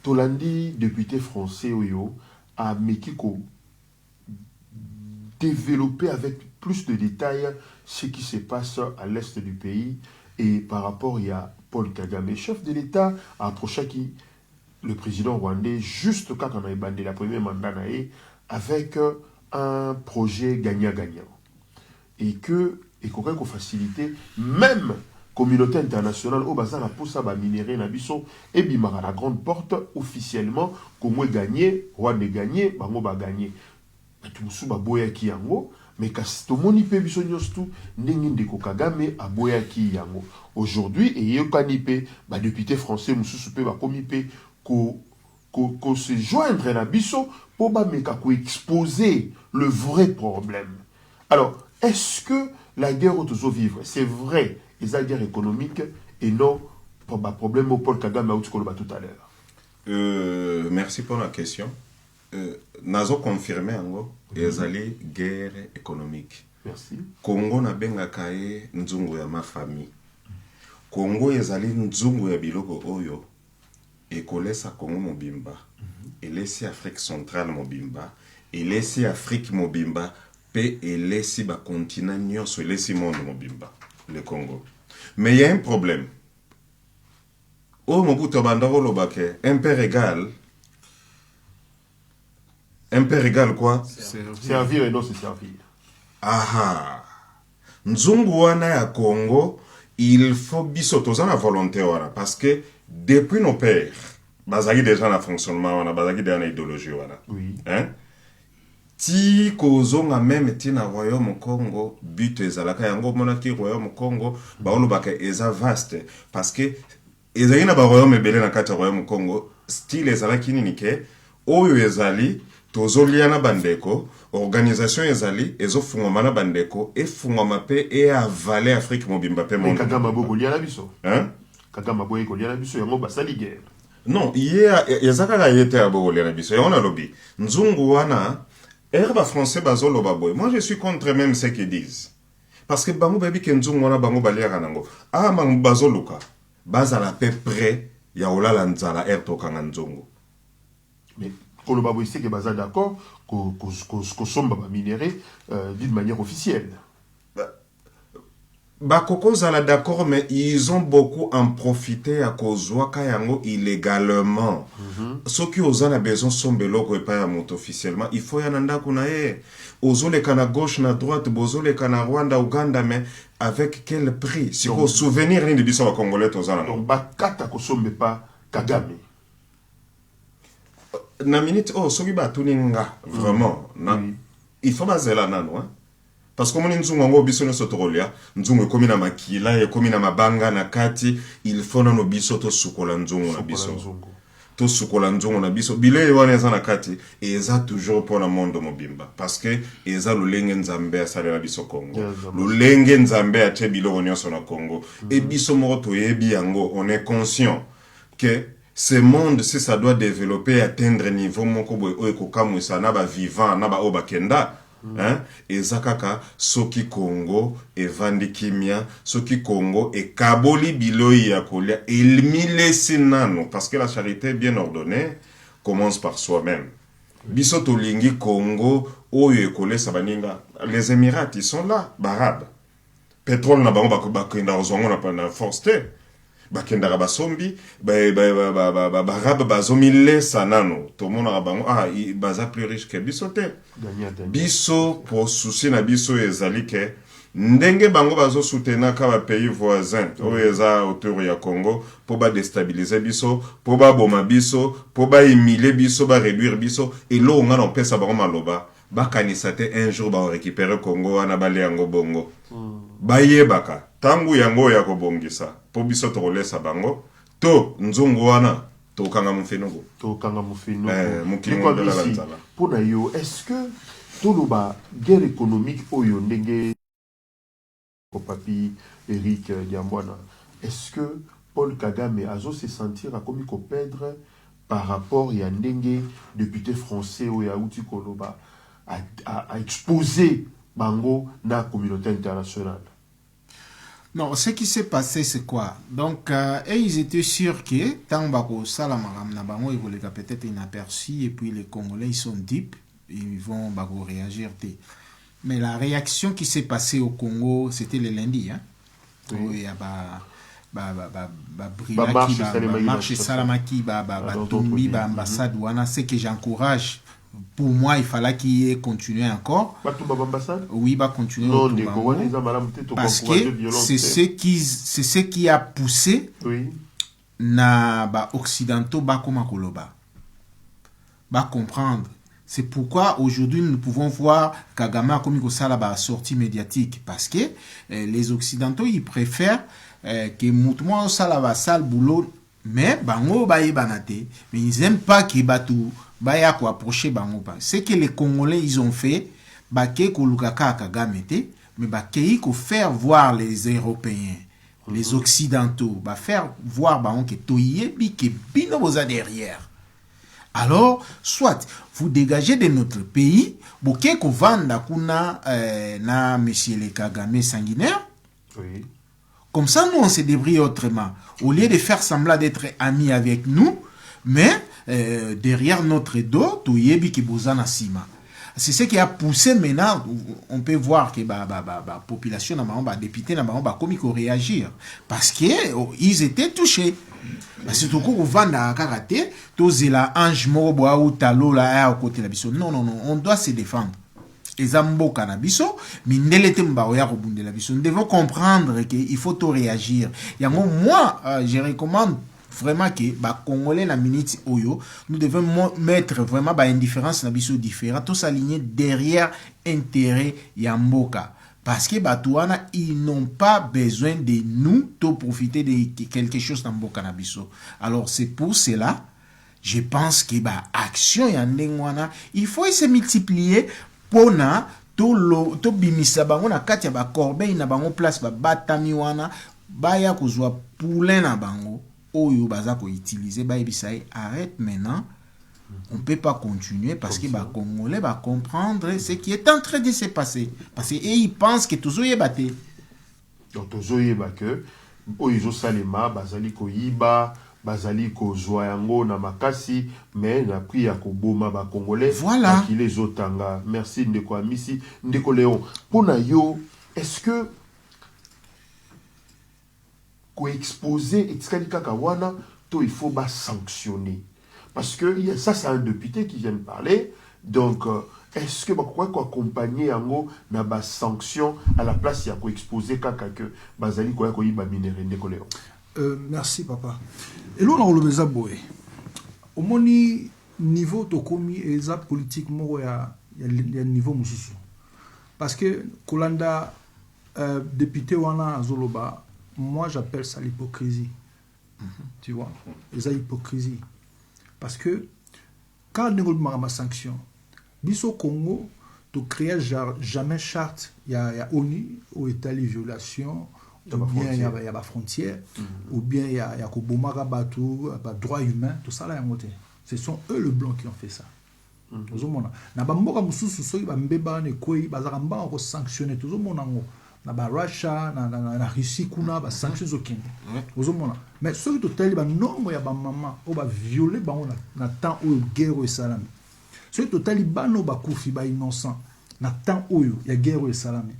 Tolandi, député français Oyo, a Mekiko développé avec plus de détails ce qui se passe à l'est du pays. Et par rapport, il y a Paul Kagame, chef de l'État, a approché qui, le président rwandais, juste quand on a bandé la première mandat, avec un projet gagnant-gagnant. Et que, et qu'on peut faciliter, même communauté internationale, au bazar, pour ça, va minérer, nabiso, et bimara la grande porte, officiellement, Congo gagné, Rwanda gagné, Bango va gagner. Tout ba boya ki yango, mais kasi tomoni pe biso nyostu ndenge ndeko Kagame a boya ki yango. Aujourd'hui et yokani pe ba député français mususu pe ba komi pe ko se joindre na biso pour ba meka ko exposer le vrai problème. Alors, est-ce que la guerre autour vivre, c'est vrai, les guerre économique et non pour ba problème au Paul Kagame a tout à l'heure. Merci pour la question. Nazo confirmé ango ezali guerre économique. Merci. Congo na benga kae nzungu ya ma famille. Congo ezali nzungu ya biloko oyo ekolesa Congo mobimba. Elesi Afrique centrale mobimba, elesi Afrique mobimba, pe elesi ba continent nyonso elesi monde mobimba, le Congo. Mais il y a un problème. O mobuto bandaro lobake, un père égal. Un père égal quoi? Servir et non se servir. Aha. Nzungu wana ya Congo, il faut biso tozana volonté wana parce que depuis nos pères, bazaki déjà na fonctionnement wana, bazaki déjà na idéologie wana. Oui. Hein? Ti kozonga même ti na royaume Congo, but ezalaka yango monaki royaume Congo, baolo baka eza vaste parce que ezali na ba royaume ebele na kati royaume Congo, style ezalaki nini ke oyo ezali tozoliana bandeko, organisation ezali, ezofungwama bandeko, efungwama pe e avale Afrique mobimba pe monde. Kagame bo kolia biso. Hein? Kagame bo kolia biso yango basali guerre. Non, ezaka ka yete abo kolia biso. Yango na lobi. Nzungu wana herba français bazolo baboy. Moi je suis contre même ce qu'ils disent. Parce que bango babi ke nzungu wana bango balia nango. Ah mangu bazoluka. Bazala pe près ya olala nzala erto kanga nzungu. Mais Kolobabo ici que baza d'accord qu'on sombe minéré d'une manière officielle. Bakoko zala d'accord, mais ils ont beaucoup en profité à cause yango illégalement. Ceux qui ont besoin sont beloko et pas monte officiellement. Il faut yananda kunae. Ozo le kana gauche na droite, bozo le kana Rwanda, Uganda, mais avec quel prix? Si vous souvenir ni de biso wa Congolais tozana. Donc bakata ko sombe pas Kagame. Na minute oh soki ba tuninga vraiment na il faut bazela nano hein. Parce que mon nzungu ngo biso no sotokolia nzungu ekomi na makila ekomi na mabanga na kati il faut no biso to sukola nzungu na biso to sukola nzungu na biso bile wana eza na kati et eza toujours pour le monde mobimba parce que eza lolenge nzambe asala na biso Congo lolenge nzambe ache biloko nyonso na Congo et biso moko toyebi yango on est conscient que ce monde, si ça doit développer, atteindre un niveau, moko boy oekokamwisa na ba vivant, na ba obakenda, hein, et zakaka, soki Congo, et vandi kimia, soki Congo, et kaboli biloi ya kolia, et mille sinano, parce que la charité bien ordonnée commence par soi-même. Bisoto lingi Congo, oyo ekole sabaninga, les Émirats, ils sont là, barab. Pétrole na bango bakenda ozongo na force te. Bakenda basombi barab bazomile sanano tomona bango baza plus riche que biso te biso pour souci na biso ezali ke ndenge bango bazo soutenir ka ba pays voisins oyo eza autour ya Congo pour ba déstabiliser biso pour ba boma biso pour ba humilier biso ba réduire biso et lo nga no pesa bango maloba bakanisa te un jour ba récupérer Congo wana bale yango bongo bayebaka tangu yango ya kobongisa po biso tolesa bango to nzungu wana to kanga mufenogo mukino de la lanzala pour yo est-ce que toloba guerre économique oyo ndenge ko papi Eric Diambwana est-ce que Paul Kagame azo se sentir a comme ko perdre par rapport à ndenge député français oyo auti koloba a exposé bango na communauté internationale. Non, ce qui s'est passé, c'est quoi? Donc, et ils étaient sûrs que tant que ça, ils vont peut-être inaperçu, et puis les Congolais, ils sont deep, ils vont réagir. Mais la réaction qui s'est passée au Congo, c'était le lundi. Hein? Oui. Il y a marche Salamaki, Tombi, ambassade, c'est que j'encourage. Pour moi, il fallait qu'il ait continué encore. Oui, va continuer. Parce que c'est ce qui a poussé na occidentaux comprendre. C'est pourquoi aujourd'hui nous pouvons voir Kagame comme il a sortie médiatique. Parce que les occidentaux, ils préfèrent que Moutouan Salava sale boulot, mais bango banate, mais ils n'aiment pas qu'il batou. Baya ko approcher bango pa. C'est que les Congolais ils ont fait baké ko lukaka Kagame té, mais baké ko faire voir les Européens, les Occidentaux, faire voir bango que toyé bi que bino boza derrière. Alors, soit vous dégagez de notre pays, boké ko vanda kuna na monsieur le Kagame sanguinaire. Oui. Comme ça nous on se débrouille autrement. Au lieu de faire semblant d'être amis avec nous, mais derrière notre dos, c'est ce qui a poussé maintenant. On peut voir que la population, la député, comme ils réagir parce qu'ils étaient touchés. C'est tout coup vendre karaté, tous la ange moroboa ou talo là à côté la biso. Non, on doit se défendre. Ezambo canabiso, mindelete mbaoya robunde la biso. Nous devons comprendre qu'il faut tout réagir. Moi, je recommande vraiment que Congolais na minute oyo nous devons mettre vraiment indifférence na biso différent tous s'aligner derrière intérêt ya mboka parce que batouana ils n'ont pas besoin de nous pour profiter de quelque chose na mboka na biso. Alors c'est pour cela je pense que action ya ndengwana il faut se multiplier pona to bimisa bango na kati ya corbeille na bango place batami wana baya kozwa poulain na bango. Oyo bazako utiliser arrête maintenant. On peut pas continuer parce que Congolais va comprendre ce qui est en train de se passer parce que ils pensent que toujours y batté. Donc toujours y que oyo salema bazali ko yiba bazali ko yango na makasi mais na pri ya ko boma ba Congolais voilà qui les otanga. Merci ndeko Amisi ndeko Léon. Pona yo est-ce que exposer et kawana to il faut sanctionner parce que ça c'est un député qui vient de parler donc est-ce que quoi accompagner yango na sanction à la place ya ko exposer kaka que bazali ko yiba minere ndeko Léon. Merci papa et là on le beza boy au moni niveau to komi eza politique mo ya niveau mususu parce que kolanda député wana zoloba. Moi, j'appelle ça l'hypocrisie. Tu vois, c'est hypocrisie. Parce que quand on a une sanction, au Congo, tu crées jamais charte. Il y a ONU, où il y a les violations, ou bien il y a la frontière, ou bien il y a le droit humain, tout ça là. Ce sont eux, le blanc, qui ont fait ça. Na bamboka mususu soki bambeba ne koi bazaramba on sanctionner tout le monde na ba Russia na Russie kuna ba sanctions okende ozomona mais soki totali ba nombre ya ba mama o ba violer ba na temps oyo guerre esalami soki totali bano ba kufi ba innocent na temps oyo ya guerre esalami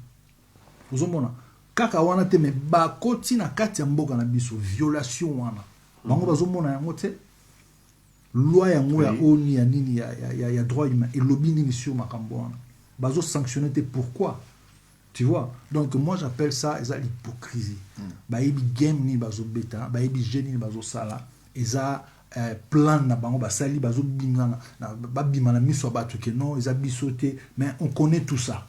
ozomona kaka wana te me ba koti na kati ya mboka na biso violation wana bango bazomona yango te loi yango ya ONU ya nini ya droit humain et lobby nini sur makambo wana bazo sanctionner te pourquoi. Tu vois, donc moi j'appelle ça l'hypocrisie. Baïbi game ni bazo beta, baïbi génie ni bazo sala, eza plan na bango basali bazo bingana na babima na miso batu ke non, eza bisoté, mais on connaît tout ça.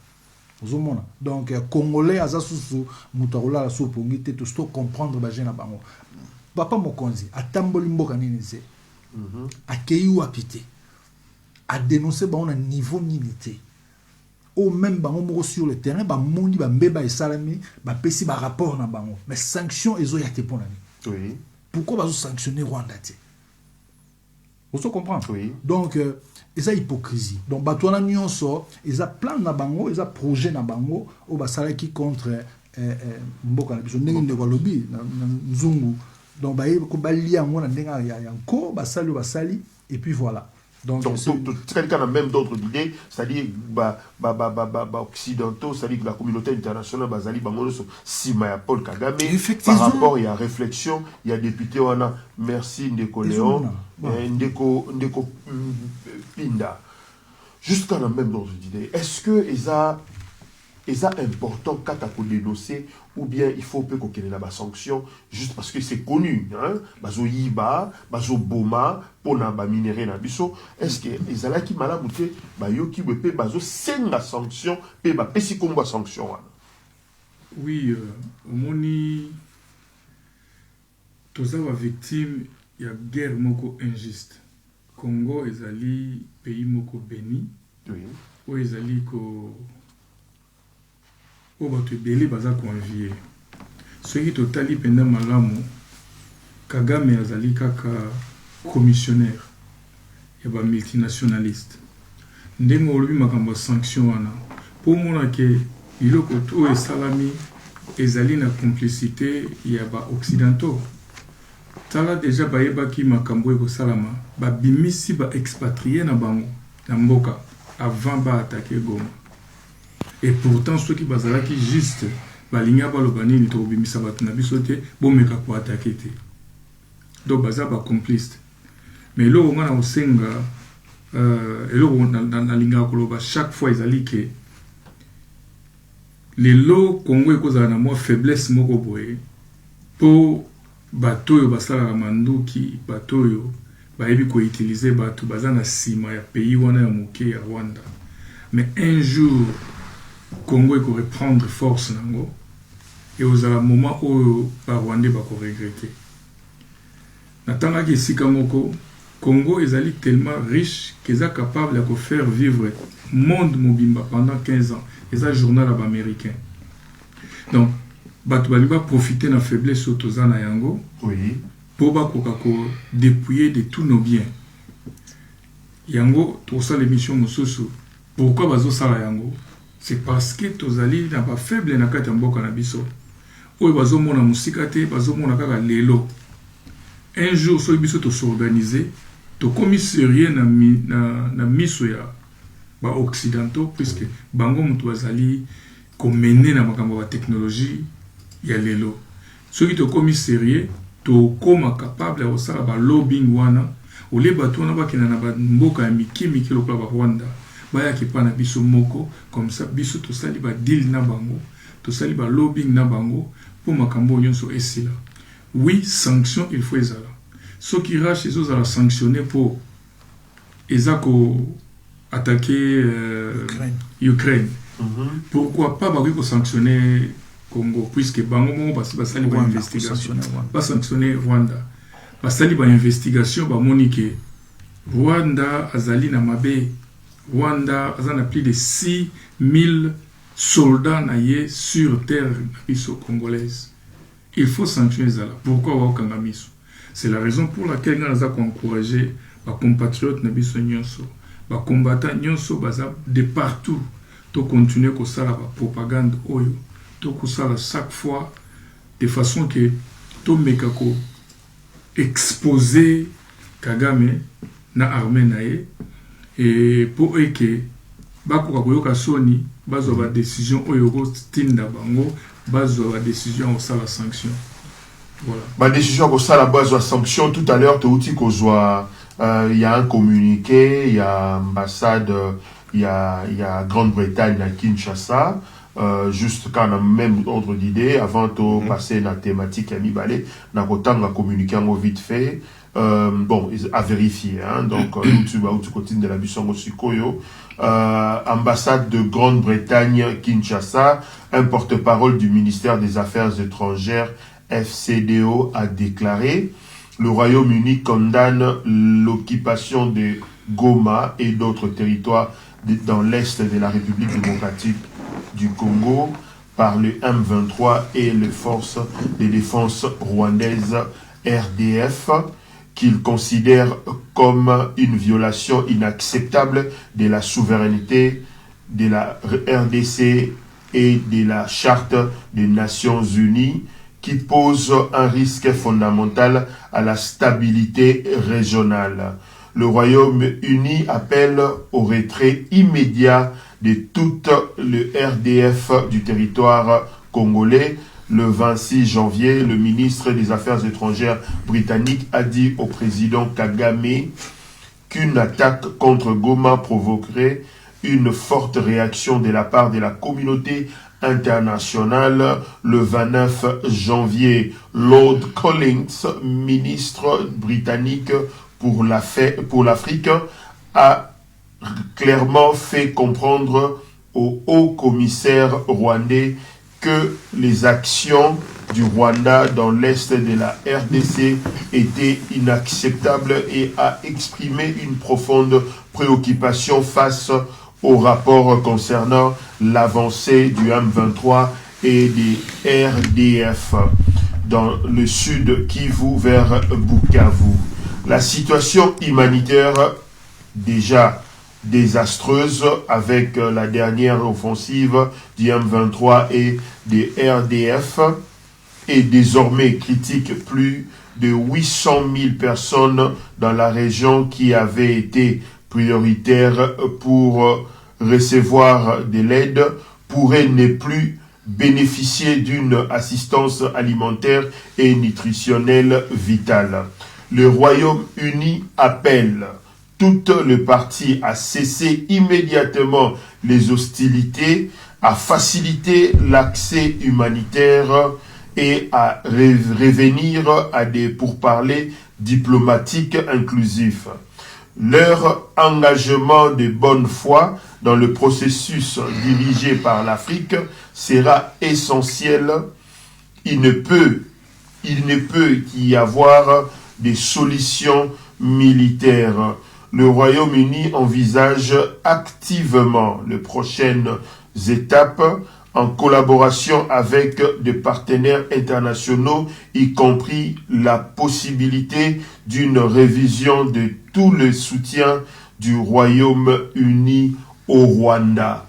Ozomona. Donc congolais aza susu mutarola la sopongi te to sto comprendre ba jena bango. Papa Mokonzi atamboli mboka nini ze. Akei ou apité. A dénoncer bango na niveau nilité. Ou même bango sur le terrain ba mondi ba mbeba esalami ba pesi ba rapport na bango mais sanction ezo ya te ponani. Oui. Pourquoi bazo sanctionner Rwanda te? Vous comprenez? Oui. Donc, et ça hypocrisie. Donc, Batouana Nyonso, ils ont plan na bango, ils ont projet na bango, au basala qui contre Mboka na biso ndenge ndeko lobby na nzungu. Donc, ba ko balia ngona ndenga ya yanko, basali et puis voilà. Donc quelqu'un a même d'autres idées, c'est-à-dire occidentaux, c'est-à-dire la communauté internationale, Bazali Bangono, Sima Paul Kagame, par rapport, il y a réflexion, il y a député, on a merci Ndeko Léon, Ndeko Pinda. Jusqu'à la même d'autres idées. Est-ce que c'est important quand tu as dénoncé ou bien il faut qu'on ait la sanction juste parce que c'est connu hein bazo yiba bazo boma pona ba minéré na biso est-ce que ezala ki malamuté ba yoki pe bazo senga sanction pe ba pesi komba sanction oui omoni toza ba victime ya guerre moko injuste Congo ezali pays moko béni oui o ezali ko o bato ebele baza convier soki totali pendant malamu Kagame azali kaka commissionnaire ya ba multinationaliste ndenge olobi makambo sanction wana po mona ke biloko to esalami ezali na complicité ya ba occidentaux tala déjà bayebaki makambo ekosalama babimisi ba expatrié na bango na mboka avant ba attaquer Goma. Et pourtant, ceux qui basent qui juste, balinga balobani ni to bimisa batu na biso te bomeka ko attaquer te. Donc baza ba complice. Mais là on a osenga et là on a linga koloba chaque fois ezali ke les lots Congo ekozala na moi faiblesse moko boye po bato yo basala manduki bato yo bayebi ko utiliser bato baza na sima ya pays wana ya moke ya Rwanda. Mais un jour Congo est reprendre force nango et aux moment où les Rwandais vont regretter. Natanga ki sika moko Congo est tellement riche qu'ils sont capables de faire vivre le monde mobimba pendant 15 ans. Et un journal américain. Donc, bato baliba profiter de la faiblesse autoza na yango oui pour ba ko dépouiller de tous nos biens. Yango pour ça l'émission mosusu. Pourquoi bazo sala yango? C'est parce que tozali na ba faible na kati mboka na biso. Oyo bazo mona musika te, bazo mona kaka lelo. Un jour so biso to s'organiser, to commissarier na miso ya ba occidentaux puisque bango mutu bazali ko mener na makambo ba technologie ya lelo. So ki to commissarier to koma capable ya osala ba lobbying wana, ole bato na bakina na ba mboka ya mikimi kilo kwa ba Rwanda. Baya ki pa na biso moko comme ça biso to sali ba deal na bango to sali ba lobbying na bango pour makambo nyonso esila. Oui, sanction il faut ezala. Ceux qui rachent ils ont sanctionner pour ezako attaquer Ukraine. Pourquoi pas ba ko sanctionner Congo puisque bango mo ba sali ba investigation ba sanctionner Rwanda. Ba sali ba investigation ba monique Rwanda azali na mabe Rwanda a plus de 6000 soldats naïe sur terre congolaise. Il faut sanctionner ça. Pourquoi Wakangamiso? C'est la raison pour laquelle nous avons encouragé les compatriotes nabiso nyonso, les combattants nyonso de partout, to continuer à faire la propagande oyo, to kusala chaque fois de façon que to mekako exposer Kagame na armée naïe. Et pour eux que bakoka koyoka soni bazo ba décision oyo ko tinda bango bazo ba décision au sala sanction voilà ba décision ko sala bazo la sanction tout à l'heure to uti ko zoa il y a un communiqué il y a ambassade il y a Grande-Bretagne à Kinshasa juste quand on a même ordre d'idée avant de passer la thématique à Mibale na kotanga communiqué en vite fait. Bon, à vérifier, hein, donc, tu continues de la Bissongo Sikoyo, ambassade de Grande-Bretagne, Kinshasa, un porte-parole du ministère des Affaires étrangères, FCDO, a déclaré, le Royaume-Uni condamne l'occupation de Goma et d'autres territoires dans l'est de la République démocratique du Congo par le M23 et les forces de défense rwandaises RDF. qu'il considère comme une violation inacceptable de la souveraineté de la RDC et de la Charte des Nations Unies, qui pose un risque fondamental à la stabilité régionale. Le Royaume-Uni appelle au retrait immédiat de tout le RDF du territoire congolais. Le 26 janvier, le ministre des Affaires étrangères britannique a dit au président Kagame qu'une attaque contre Goma provoquerait une forte réaction de la part de la communauté internationale. Le 29 janvier, Lord Collins, ministre britannique pour l'Afrique, a clairement fait comprendre au haut commissaire rwandais que les actions du Rwanda dans l'est de la RDC étaient inacceptables et a exprimé une profonde préoccupation face au rapport concernant l'avancée du M23 et des RDF dans le sud Kivu vers Bukavu. La situation humanitaire déjà désastreuse avec la dernière offensive du M23 et des RDF est désormais critique. Plus de 800 000 personnes dans la région qui avaient été prioritaires pour recevoir de l'aide pourraient ne plus bénéficier d'une assistance alimentaire et nutritionnelle vitale. Le Royaume-Uni appelle toutes les parties à cesser immédiatement les hostilités, à faciliter l'accès humanitaire et à revenir à des pourparlers diplomatiques inclusifs. Leur engagement de bonne foi dans le processus dirigé par l'Afrique sera essentiel. Il ne peut y avoir des solutions militaires. Le Royaume-Uni envisage activement les prochaines étapes en collaboration avec des partenaires internationaux, y compris la possibilité d'une révision de tout le soutien du Royaume-Uni au Rwanda.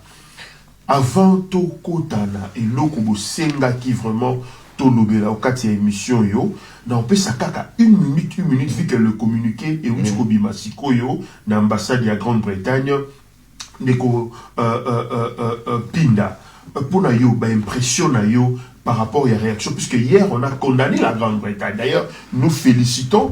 Avant tokotana et lokobo senga qui vraiment tolobela au kati ya émission yo na opesa kaka une minute vu que le communiqué et utiko bimasiko yo na ambassade ya Grande-Bretagne ndeko pinda pour na yo ba impression na yo par rapport à la réaction, puisque hier on a condamné la Grande-Bretagne. D'ailleurs, nous félicitons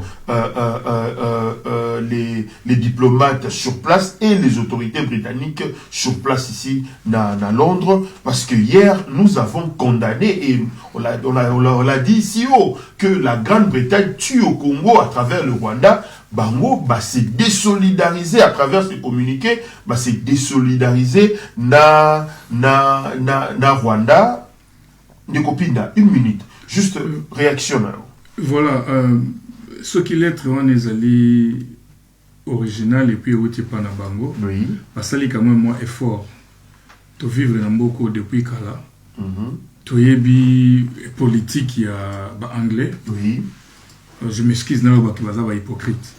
les diplomates sur place et les autorités britanniques sur place ici à Londres, parce que hier nous avons condamné, et on l'a dit ici haut, que la Grande-Bretagne tue au Congo à travers le Rwanda. Bango s'est désolidarisé à travers ce communiqué, s'est désolidarisé na Rwanda. Nikopinda, une minute, juste réaction. Voilà, ce qui est très allé original et puis au pana bango. Oui. Parce que quand même moi effort de vivre dans beaucoup depuis Kala. Tu yebi politique il y a anglais. Oui. Je m'excuse na ba kibaza ba hypocrite.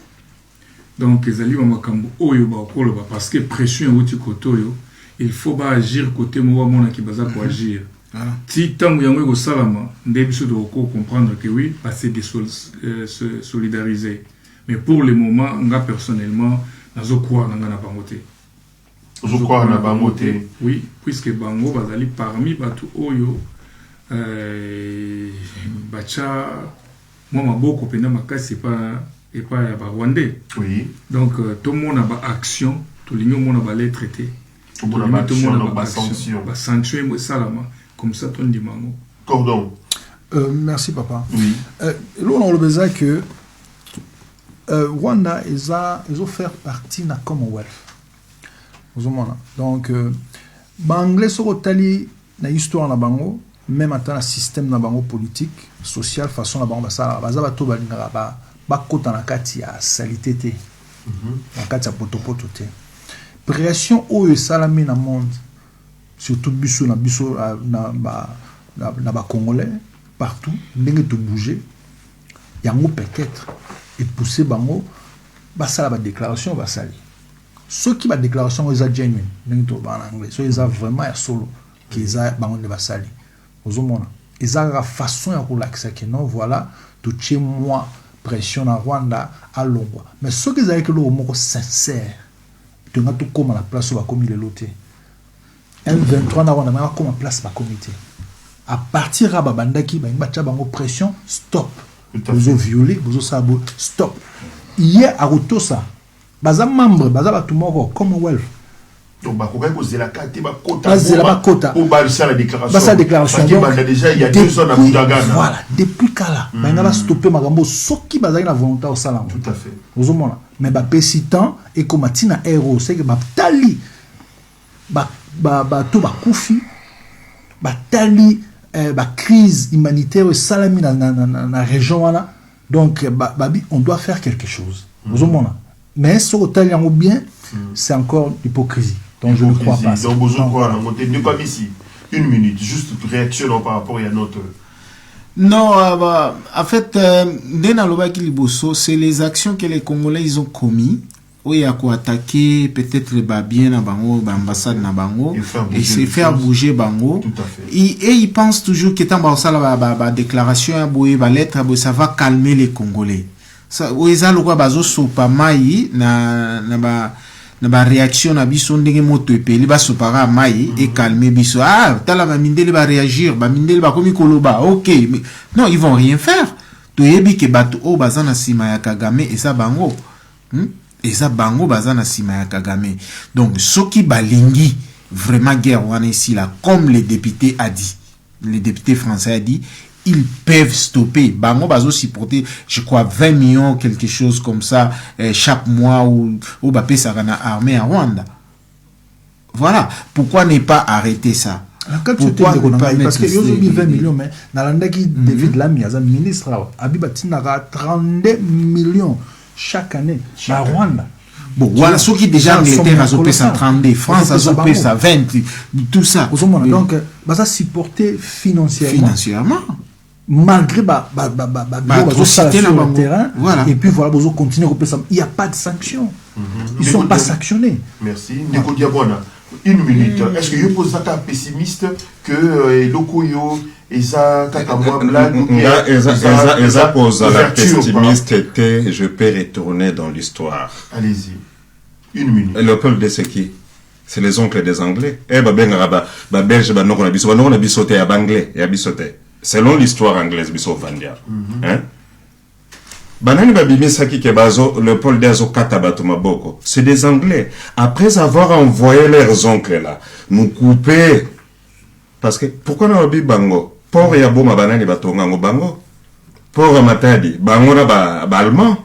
Donc les alliés makambo oyo ba okolo parce que pression au tikoto yo, il faut pas agir côté moi mona kibaza pour agir. Si tant que yango salama ndebiso de comprendre que oui passer de se solidariser, mais pour le moment nga personnellement nazo croire na ngana bangoté je crois na bangoté oui puisque bango bazali parmi batu oyo bacha moi maboko pena makasi pas et pas ya ba rwandais oui donc tout le monde a ba action tout le monde a ba les traiter tout le monde a ba sanction ba sanction mo salama. Comme ça, ton dimanche. Cordon. Merci, papa. Oui. Là, on a besoin que Rwanda, ils ont fait partie de la Commonwealth. Donc, l'anglais sur l'Italie, dans l'histoire de Bango, même dans le système de Bango politique, social, façon de Bango, ça va tout dans la carte à salité. Dans la carte à potopoto. Pression où est salamé dans le monde. Surtout biso na ba congolais partout ndenge to bouger yango peut-être et pousser bango basala ba déclaration basali ceux qui ba déclaration ils a genuine n'importe en anglais so ils a vraiment ya solo qu'ils a bango ne basali ozomona ils a la façon ya relaxer que non voilà tout chez moi pression na Rwanda à Longwa mais ceux qui ont que le mot sincère tu n'as tout comme la place va comme il est loté M23 na Rwanda mais comme place va comité à partir à babandaki ba bacha bango pression stop vous violé vous sabo stop hier à Rotosa baza membre baza ba tumoko Commonwealth donc bah quand vous la carte ba quota ou ba ça la déclaration ba sa déclaration donc déjà il y a 2 ans à Boudagana voilà depuis kala ba ngala stopper magambo soki baza na volonté au salam tout à fait vous omona mais ba pesi temps et comme tina héros c'est que ba tali ba to ba kufi ba tali ba crise humanitaire salami na région wana donc babi on doit faire quelque chose vous omona mais ce hôtel yango bien c'est encore l'hypocrisie donc je ne crois pas donc vous croire on ne pas ici une minute juste réaction par rapport à notre non en fait dena lobaki liboso c'est les actions que les Congolais ils ont commis où il y a quoi attaquer peut-être bien à bango ambassade na bango et se faire bouger bango et ils pensent toujours que tant ça la déclaration boye ba lettre ça va calmer les Congolais ça où ils a le quoi bazo sopa mai na ba réaction na biso ndenge moto epeli ba sopara mai et calmer biso tala ba mindeli ba réagir ba mindeli ba komi koloba OK mais non ils vont rien faire to yebi ke bato o bazana sima ya Kagame et ça bango et ça bango bazana sima ya Kagame donc soki balingi vraiment guerre wana ici là comme les députés français a dit ils peuvent stopper bango bazo supporter je crois 20 millions quelque chose comme ça chaque mois ou bapé sarana armée à Rwanda voilà pourquoi ne pas arrêter ça pourquoi ne pas parce que yo mis 20 millions mais nalandaki David Lamy as ministre abibatina 32 millions chaque année à Rwanda. Bon, voilà ceux qui déjà Angleterre a zopé 132, France a zopé 20, tout ça. Donc, ça supporter financièrement. Malgré sur le terrain, voilà. Et puis voilà, vous continuez à ça. Il n'y a pas de sanctions. Ils ne sont pas sanctionnés. Merci. Ndeko Diabona, une minute. Est-ce que vous posez ça pessimiste que Lokoyo et ça, Eza pose la pessimiste était je peux retourner dans l'histoire. Allez-y. Une minute. Et le peuple de c'est qui? C'est les oncles des Anglais. Belge, non, bisoté à Banglais, et à bisoté. Selon l'histoire anglaise, biso Vandia. Hein? Banani babimi saki kebazo, le pôle d'Azo Katabato Maboko. C'est des Anglais. Après avoir envoyé leurs oncles là, nous couper. Parce que, pourquoi nous avons bango? Pour yabo mabanani batongango bango. Pour matadi, bango na ba allemand.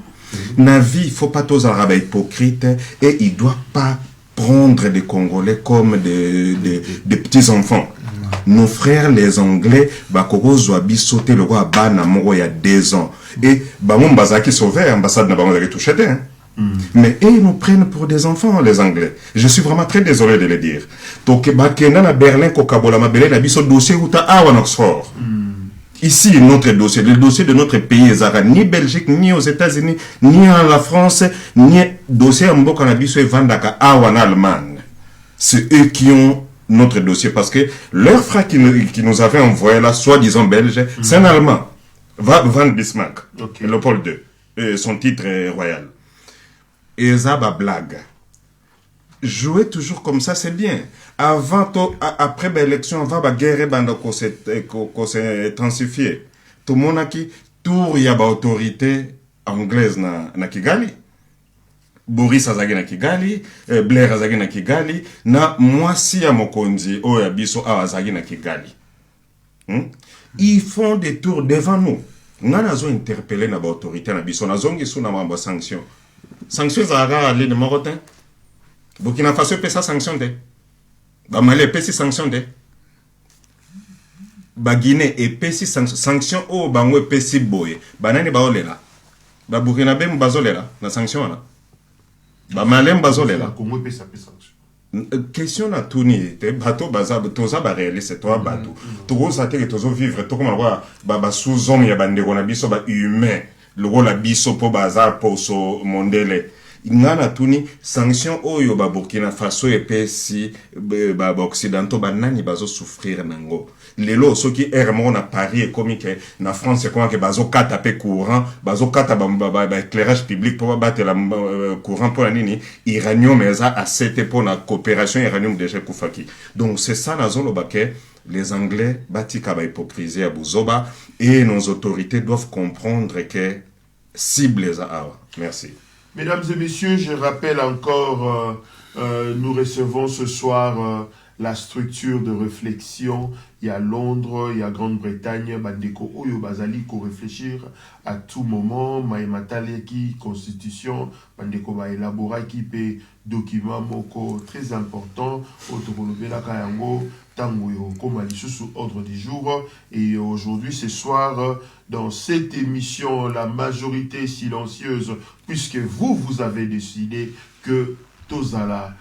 Na vie, il faut pas tous arabes hypocrites et il doit pas prendre les Congolais comme des petits enfants. Nos frères les Anglais, bakoko zoabi sauté le roi Bana Moro il y a 2 ans. Et bamon bazaki sauvé, ambassade na bango touché hein. Mais ils nous prennent pour des enfants, les Anglais. Je suis vraiment très désolé de le dire. Donc, bakena na Berlin, Coca-Cola, ma Berlin, na biso dossier ou ta en Oxford. Ici, notre dossier, le dossier de notre pays, ni Belgique, ni aux États-Unis, ni en la France, ni dossier en Mboka na biso et Vandaka en Allemagne. C'est eux qui ont notre dossier parce que leur frère qui nous avait envoyé là, soi-disant belge, c'est un Allemand. Van Bismarck, Léopold II, son titre royal. Et ça, blague. Jouer toujours comme ça, c'est bien. Après l'élection, on va guerre qu'on s'est intensifié. Tout le monde a qui tour y a autorité anglaise na Kigali. Boris Azagi na Kigali, Blair Azagi na Kigali, na Mwasi ya Mokonzi o ya biso Azagi na Kigali. Ils font des tours devant nous. Nous avons interpellé na autorité na biso na zongi sous na mamba sanction. Sanctions à aller de Morotin. Burkina Faso peut ça sanctionner. Mali peut sanctionner. Guinée et peut sanction au bango peut si boy. Banani baolela. Burkina Faso bazolela na sanction là. Mali bazolela. Comment peut ça sanction? Question na tourner. Bateau bazab toza ba réaliser toi bateau. Tozo ça que tozo vivre to comme ba sous homme ya bande na biso ba humain. lokola biso po baza poso mondele ngana tuni sanction oyo ba Burkina Faso epesi ba occidentaux banani bazo souffrir nango lelo soki ermo na Paris comme que na France quoi que bazo kata pe courant bazo kata ba éclairage public pour battre la courant pour la nini iranium eza a cette pour la coopération iranium déjà kufaki donc c'est ça na zolo baké les Anglais batika ba hypocrisie à Buzoba et nos autorités doivent comprendre que cible les a. Merci. Mesdames et messieurs, je rappelle encore, nous recevons ce soir la structure de réflexion. Il y a Londres, il y a Grande-Bretagne, Bandeko Oyo Bazali, qu'on réfléchir à tout moment. Maïmatale qui constitution, Bandeko va élaborer qui peut document moko très important. Autokolobela Kayango, Tango comme sous ordre du jour. Et aujourd'hui, ce soir, dans cette émission, la majorité silencieuse, puisque vous avez décidé que Tozala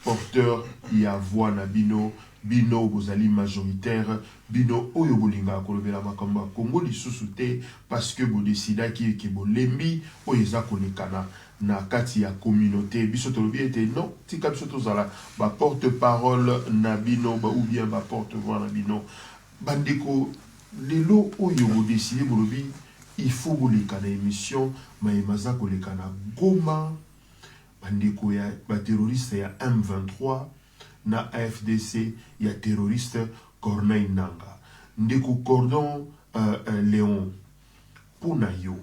porteur y a voix na bino bozali majoritaire bino oyo bolinga kolobela makamba Congo lisusu te parce que bo décida ki bolembi oyo eza konekana na kati ya communauté biso tolobi ete non tika biso tozala ba porte-parole na bino ba ou bien ba porte-voix na bino bandeko lelo oyo bo décider bolobi il faut boleka na émission maemaza koleka na Goma bandeko ya ba terroriste ya M23 na AFDC ya terroriste Corneille Nanga ndeko Cordon Léon pona yo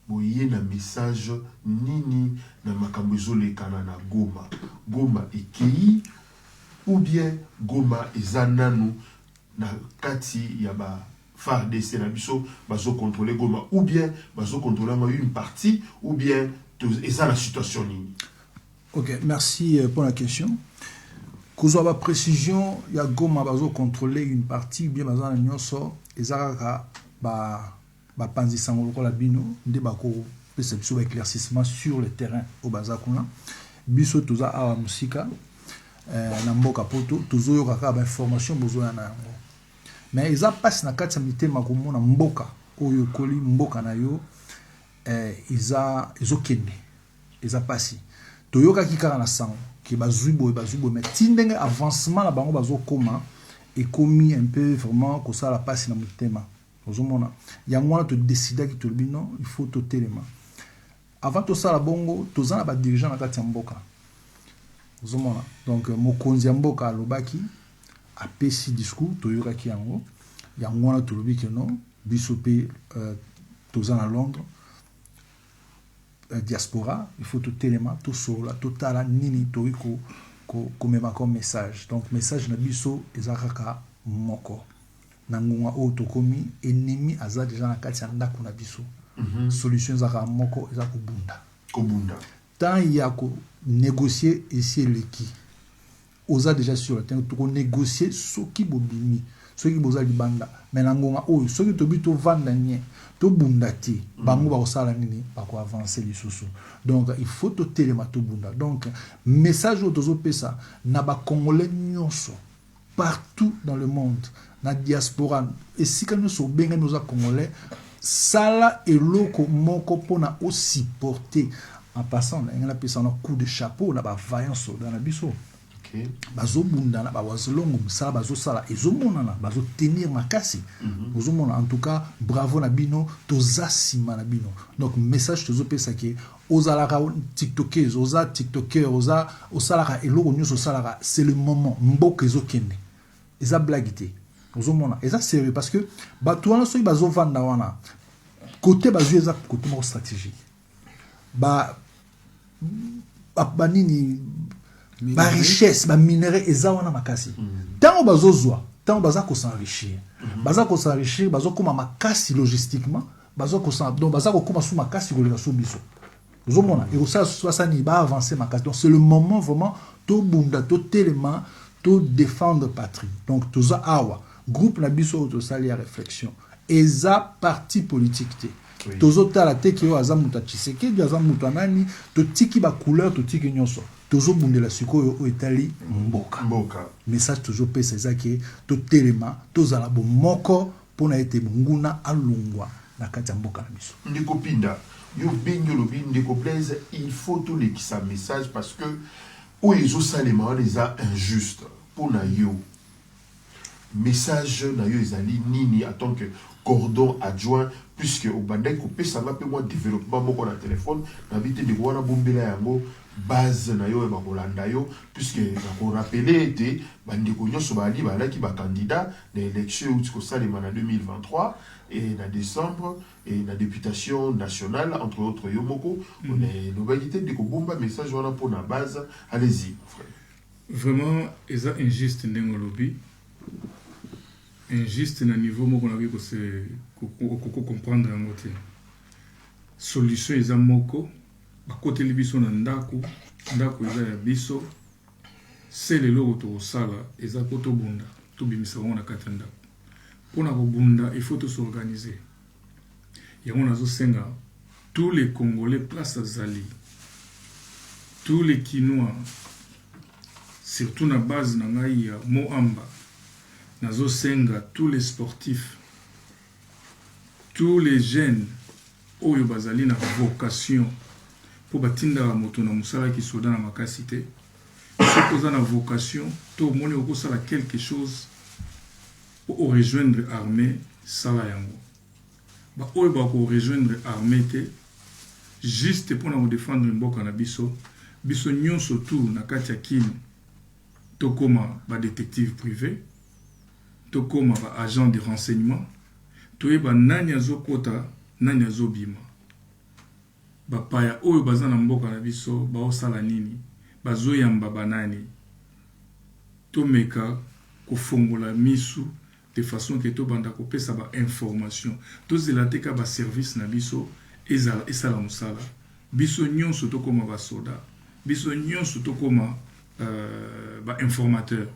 boye na message nini na makambo ezolekana na Goma ekei ou bien Goma ezananu na kati ya ba FARDC na biso bazo contrôler Goma ou bien bazo contrôler une partie ou bien et ça la situation. Ok, merci pour la question. Qu'on la précision, il y a Goma bazo contrôler une partie bien bazana nyonso ezaka ba panzi sango ko la bino nde bako perception éclaircissement sur le terrain au bazakuna biso toza awa musika na mboka poto tozo yoka ba information bozo na yango mais eza passe na kati mitema ko mona mboka oyo koli mboka na yo ezokende eza pasi toyoka kikaka na sango ki bazwibo mais tindenge avancement na bango bazokoma ekomi un peu vraiment ko ça la pasi na mutema ozomona yango wana to décider ki to bino il faut to telema avant to ça la bongo tozana ba dirigeant na kati ya mboka ozomona donc mokonzi ya mboka alobaki apesi discours toyoka ki yango wana to lobi ke non biso pe tozana Londres diaspora, il faut tout élément, tout sola, tout tala, nini, toiko, comme message. Donc, message na biso, ezakaka moko. Nangunga o tokomi, ennemi aza déjà na kati ya ndako na biso. Solution ezaka moko, ezaka bunda. Tant il y a ko négocier ici le qui. Oza déjà sur le terrain, to négocier soki bobimi, soki boza libanda. Mais nangunga o, soki tobi to vanda nye. To bundati bango ba osala nini ba ko avancer lisusu donc il faut to telema to bunda donc message au tozo pesa na ba congolais nyonso partout dans le monde na diaspora et si que nous sommes benga nous a congolais sala eloko moko pona o supporter en passant na pesa na coup de chapeau na ba vaillance dans la biso bazo bunda na ba wazolongo musala bazo sala ezomona na bazo tenir makasi ozomona en tout cas bravo na bino tozasima na bino donc message tozo pesa ke ozalaka tiktoker oza osalaka eloko nyonso osalaka c'est le moment mboka ezokende eza blagité ozomona eza sérieux parce que bato wana soki bazo vanda wana côté bazo eza côté mo stratégique nini ba richesse ba minerai eza wana makasi tango bazozwa tango bazako s'enrichir bazo koma makasi logistiquement donc bazako koma sous makasi ko leso biso ozomona et ça soixani ba avancer makasi donc c'est le moment vraiment to bunda to telema to défendre patrie donc toza awa groupe na biso to sali ya réflexion eza parti politique te tozo tala te ki yo azamuta Tshisekedi azamuta nani to tiki ba couleur to tiki nyonso tozo bundela sikoyo o etali mboka message tozo pesa ezaki to telema tozala bo moko pona ete nguna alungwa na kati ya mboka na biso. Ndeko Pinda, yo benyo lobi Ndeko Blaise, il faut tout les qui sa message parce que où ils ont ça les marins les a injuste pour na yo. Message na yo ezali nini en tant que cordon adjoint puisque au bandai coupé ça va peu moins développement moko na téléphone na vite de wana bombela yango base na yo e ba kolanda yo puisque na ko rappeler était bandeko nyoso bali balaki ba candidat na élection où ko salema na 2023 et na décembre et la députation nationale entre autres yo moko on est l'obalité de ko bomba message wana pour na base. Allez-y frère. Vraiment eza injuste ndengo lobi injuste na niveau moko na ko se ko comprendre yango te. Solution eza moko bakoteli biso na ndako eza ya biso se lelo to sala eza koto bunda to bimisa na kati ndako pona ko bunda il faut to s'organiser yango nazo senga tous les Congolais place zali tous les Kinois surtout na base na ngai ya Moamba nazo senga tous les sportifs tous les jeunes oyo bazali na vocation pour batinda la moto na musala ki soda na makasité ceux qui ont na vocation to moni ko sala quelque chose pour rejoindre armée sala yango ba oyo ba ko rejoindre armée te juste pour na défendre mboka na biso nyonso tout na kati ya kini to koma ba détective privé to koma ba agent de renseignement to eba nani azokota nani azobima bapaya oyo baza na mboka na biso baosala nini bazoyamba banani tomeka kofongola misu de façon que to banda kopesa ba information to zelateka ba service na biso ezala musala biso nyonso to koma ba soda biso nyonso to koma ba informateur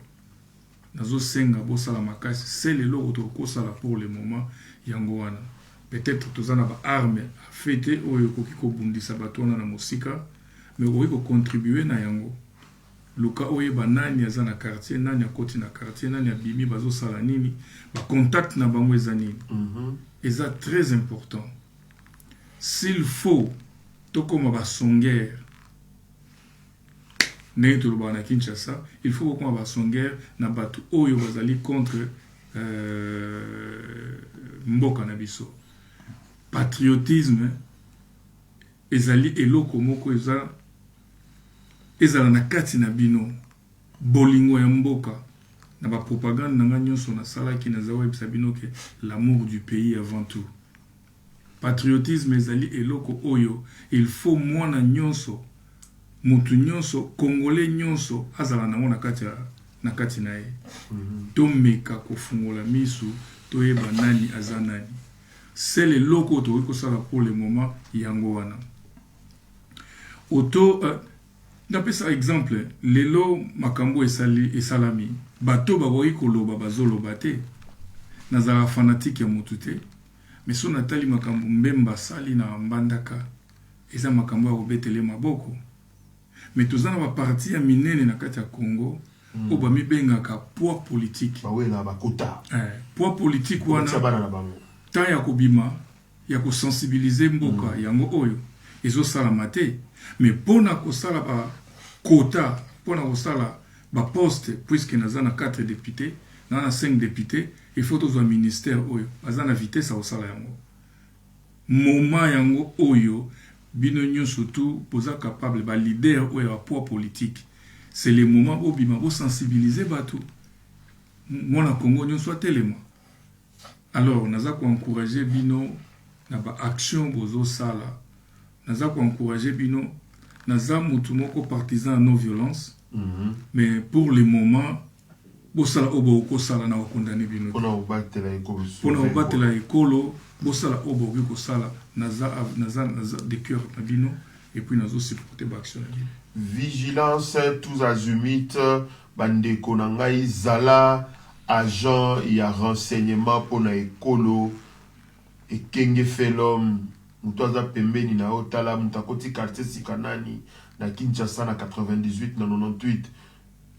nazo senga bosala makasi c'est le logo to kosala pour le moment yango wana peut-être tozana ba arme fete oyo kokiko bundisa batona na mosika mais oyo contribuer na yango luka oyo ba nani azana quartier nani akoti na quartier nani abimi bazo sala nini ba contact na bango ezani eza très important s'il faut to koma ba songer neto lo bana Kinshasa il faut koma ba songer na batu oyo bazali contre mboka na biso patriotisme ezali eloko moko ezala na kati na bino bolingo ya mboka na ba propagande na nyonso na salaki na zawa ebisa bino ke l'amour du pays avant tout. Patriotisme ezali eloko oyo il faut mwana nyonso mutu nyonso congolais nyonso azala na kati na ye tomeka kofungola misu toyeba nani azanani. C'est le loco to ça pour le moment yango wana. Auto d'après ça exemple lelo makambo esali esalami bato baboyi koloba bazoloba te nazala fanatique ya mutute mais so natali makambo mbemba sali na mbandaka eza makambo ya obetele maboko mais tozana ba parti ya minene na kati ya Congo o ba mibengaka poids politique ba wela ba kota poids politique wana tant ya kobima ya ko sensibiliser mboka yango oyo ezosala mate mais pona ko sala ba quota pona ko sala ba poste puisque nazana 4 députés na 5 députés il faut tous un ministère oyo azana vitesse au sala yango moment yango oyo bino nyonso tout posa capable ba leader oyo ya poids politique c'est le moment où bima bo sensibiliser bato mona Congo nyonso atelema. Alors, nous avons encouragé Bino na ba action bozo sala. Nous avons encouragé Bino nous avons partisans non violence. Mais pour le moment, bosala obo ko sala na condamné Bino. On a battu la école. On a battu la école, bosala obo ko sala naza de cœur na Bino et puis nous avons supporté l'action. Vigilance tous azimuts bande konangai zala agent et à renseignement pour na ekolo et kenge felom mutoza pembeni na otala mutakoti quartier sikanani na Kinshasa na 98 na 98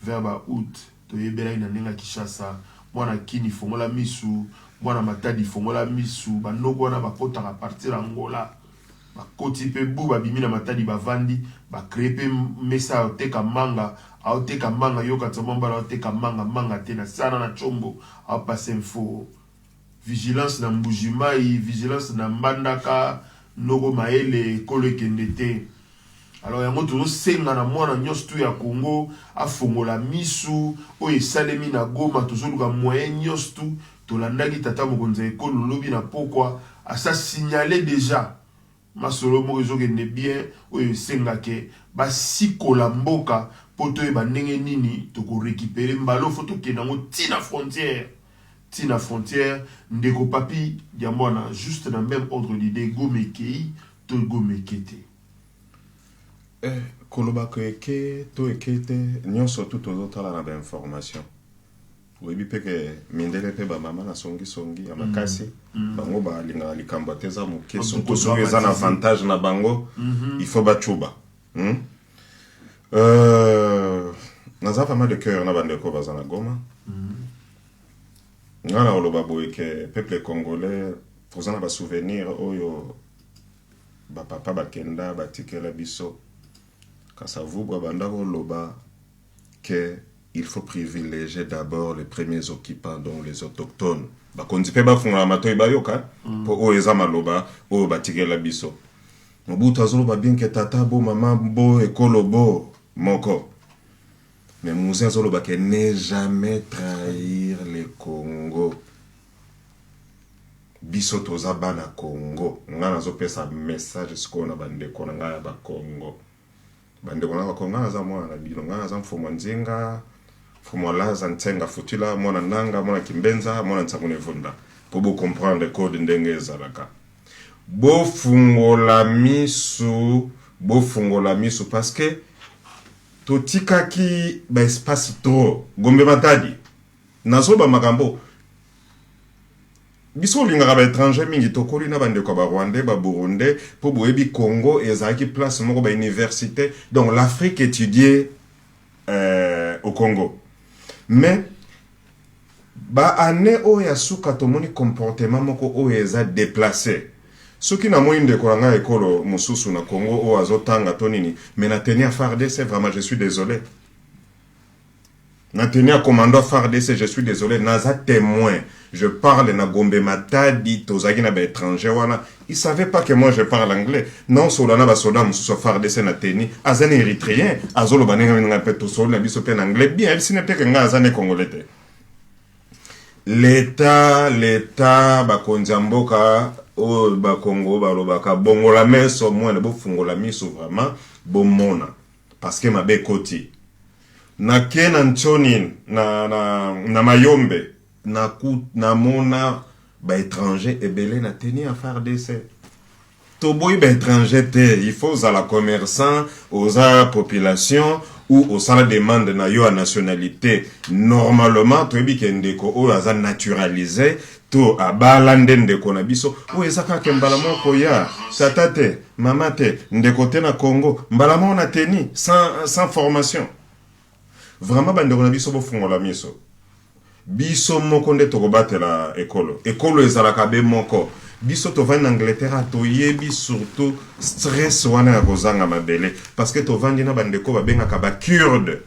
vers ba août to yebela ina nenga Kinshasa mwana kini fongola misu mwana matadi fongola misu banoko wana bakotaka partir Angola bakoti pe bu babimi na matadi bavandi bakree pe mesa aoteka manga yoka tsamamba aoteka manga te na sana na chombo aopase info vigilance na Mbujimai vigilance na Mbandaka noko maele ekolo ekende te. Alors yango tozosenga na mwana nyonso tu ya Congo afongola misu oyo esalemi na Goma tozoluka moyen nyonso tu tolandaki tata mokonzi ya ekolo lobi na pokwa asa signalé déjà masolo moko ezokende bien oyo esengake basikola mboka po toyeba ndenge nini tokorécupere mbala fo tokende yango tina frontière ndeko papi ya mwana juste na même ordre d'idée gomekei to gomekete koloba eke to ekete nyonso tu tozotala na bainformation oyebi mpe ke mindele mpe bamama na songisongi ya makasi bango balingaka likambo te eza moke surtout soki eza na avantage na bango il faut bacuba naza vraiment de cœur na bandeko baza na Goma nga na oloba boye ke peuple congolais toza na basouvenir oyo bapapa bakenda batikela biso kasi avubwa banda koloba que il faut privilégier d'abord les premiers occupants, donc les autochtones. Bakondi pe bafunga matoi bayoka po o eza maloba o batikela biso. Mobutu azoloba bien que tata bo maman bo ekolo bo moko. Mais Moussa azoloba que ne jamais trahir le Congo. Biso toza bana Congo. Nga nazopesa message siko na bandeko na nga ba Congo. Bandeko na ba Congo na za mwana bino nga za mfumo nzinga Fumolaza ntenga futila mwana nanga mwana kimbenza mwana nsamune vunda pour vous comprendre code ndenge ezalaka bo fungola misu parce que totikaki ba espace trop gombe matadi nazoba makambo biso lingaka ba étranger mingi tokoli na bande ko ba Rwandais ba Burundais pour boyebi Congo ezalaki place moko ba université donc l'Afrique étudiée au Congo. Mais ba ane o ya suka tomoni comportement moko o eza déplacé. Soki na moinde ko nga ekolo mususu na Congo o azotanga tonini mais na tenir FARDC vraiment je suis désolé. Na tenir commandant FARDC je suis désolé naza témoin. Je parle na Gombe Matadi tozaki na ba étranger wana. Il savait pas que moi je parle anglais. Non solana ba soda mususu FARDC na teni azani érythréen azolo banenga nga peto solana biso pe na anglais bien si ne pe que nga azane congolais. L'état bakonzi mboka o ba Congo ba lobaka bongola meso mwana bo fungola miso vraiment bomona parce que mabe koti na kena ntoni na mayombe na mona ba étranger ebele na teni à faire d'essai toboy ba étranger te il faut à la commerçant aux population ou au sala demande na yo à nationalité normalement to ebi kendeko o aza naturalisé to abala ndeko na biso o ezaka ke mbala moko ya tatate mamate ndeko te na Congo mbala moko na teni sans formation vraiment bandeko na biso bo fungola miso biso moko nde tokobatela ekolo ezalaka be moko biso tovandi en Angleterre toyebi surtout stress wana ya kozanga mabele parce que tovandi na bandeko babengaka ba Kurde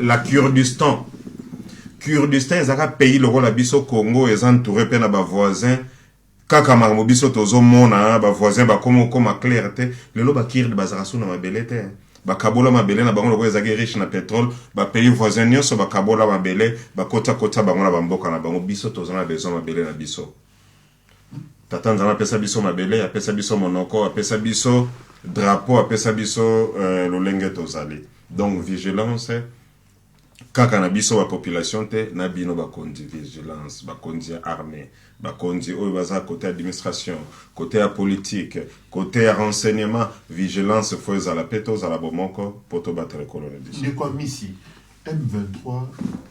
la Kurdistan ezaka pays lokola biso Congo eza entouré pe na ba voisins kaka makambo biso tozomona ba voisins bakoma clair te lelo ba Kurde bazaka suna mabele te bakabola mabele na bango lokola ezaki riche na pétrole ba pays voisins nyonso bakabola mabele bakota bango na bamboka na bango biso tozana besoin mabele na biso tata nzama apesa biso mabele apesa biso monoko apesa biso drapeau apesa biso lolenge tozali donc vigilance kaka na biso ba population te na bino bakondi vigilance bakondi armée bakondi oyo baza côté administration côté politique côté renseignement vigilance faut ezala peto za la bomoko poto battre colonel de quoi misi M23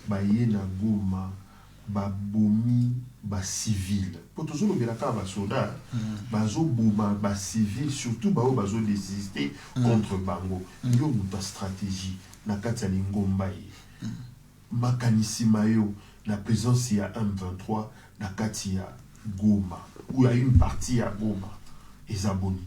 baye na Goma babomi ba civil pour toujours le belaka ba soldat bazo boma ba civil surtout bazo désister contre bango yo muta stratégie na kati ya lingomba makanisi mayo la présence il y a M23 na kati ya Goma où il y a une partie à Goma et abonnés.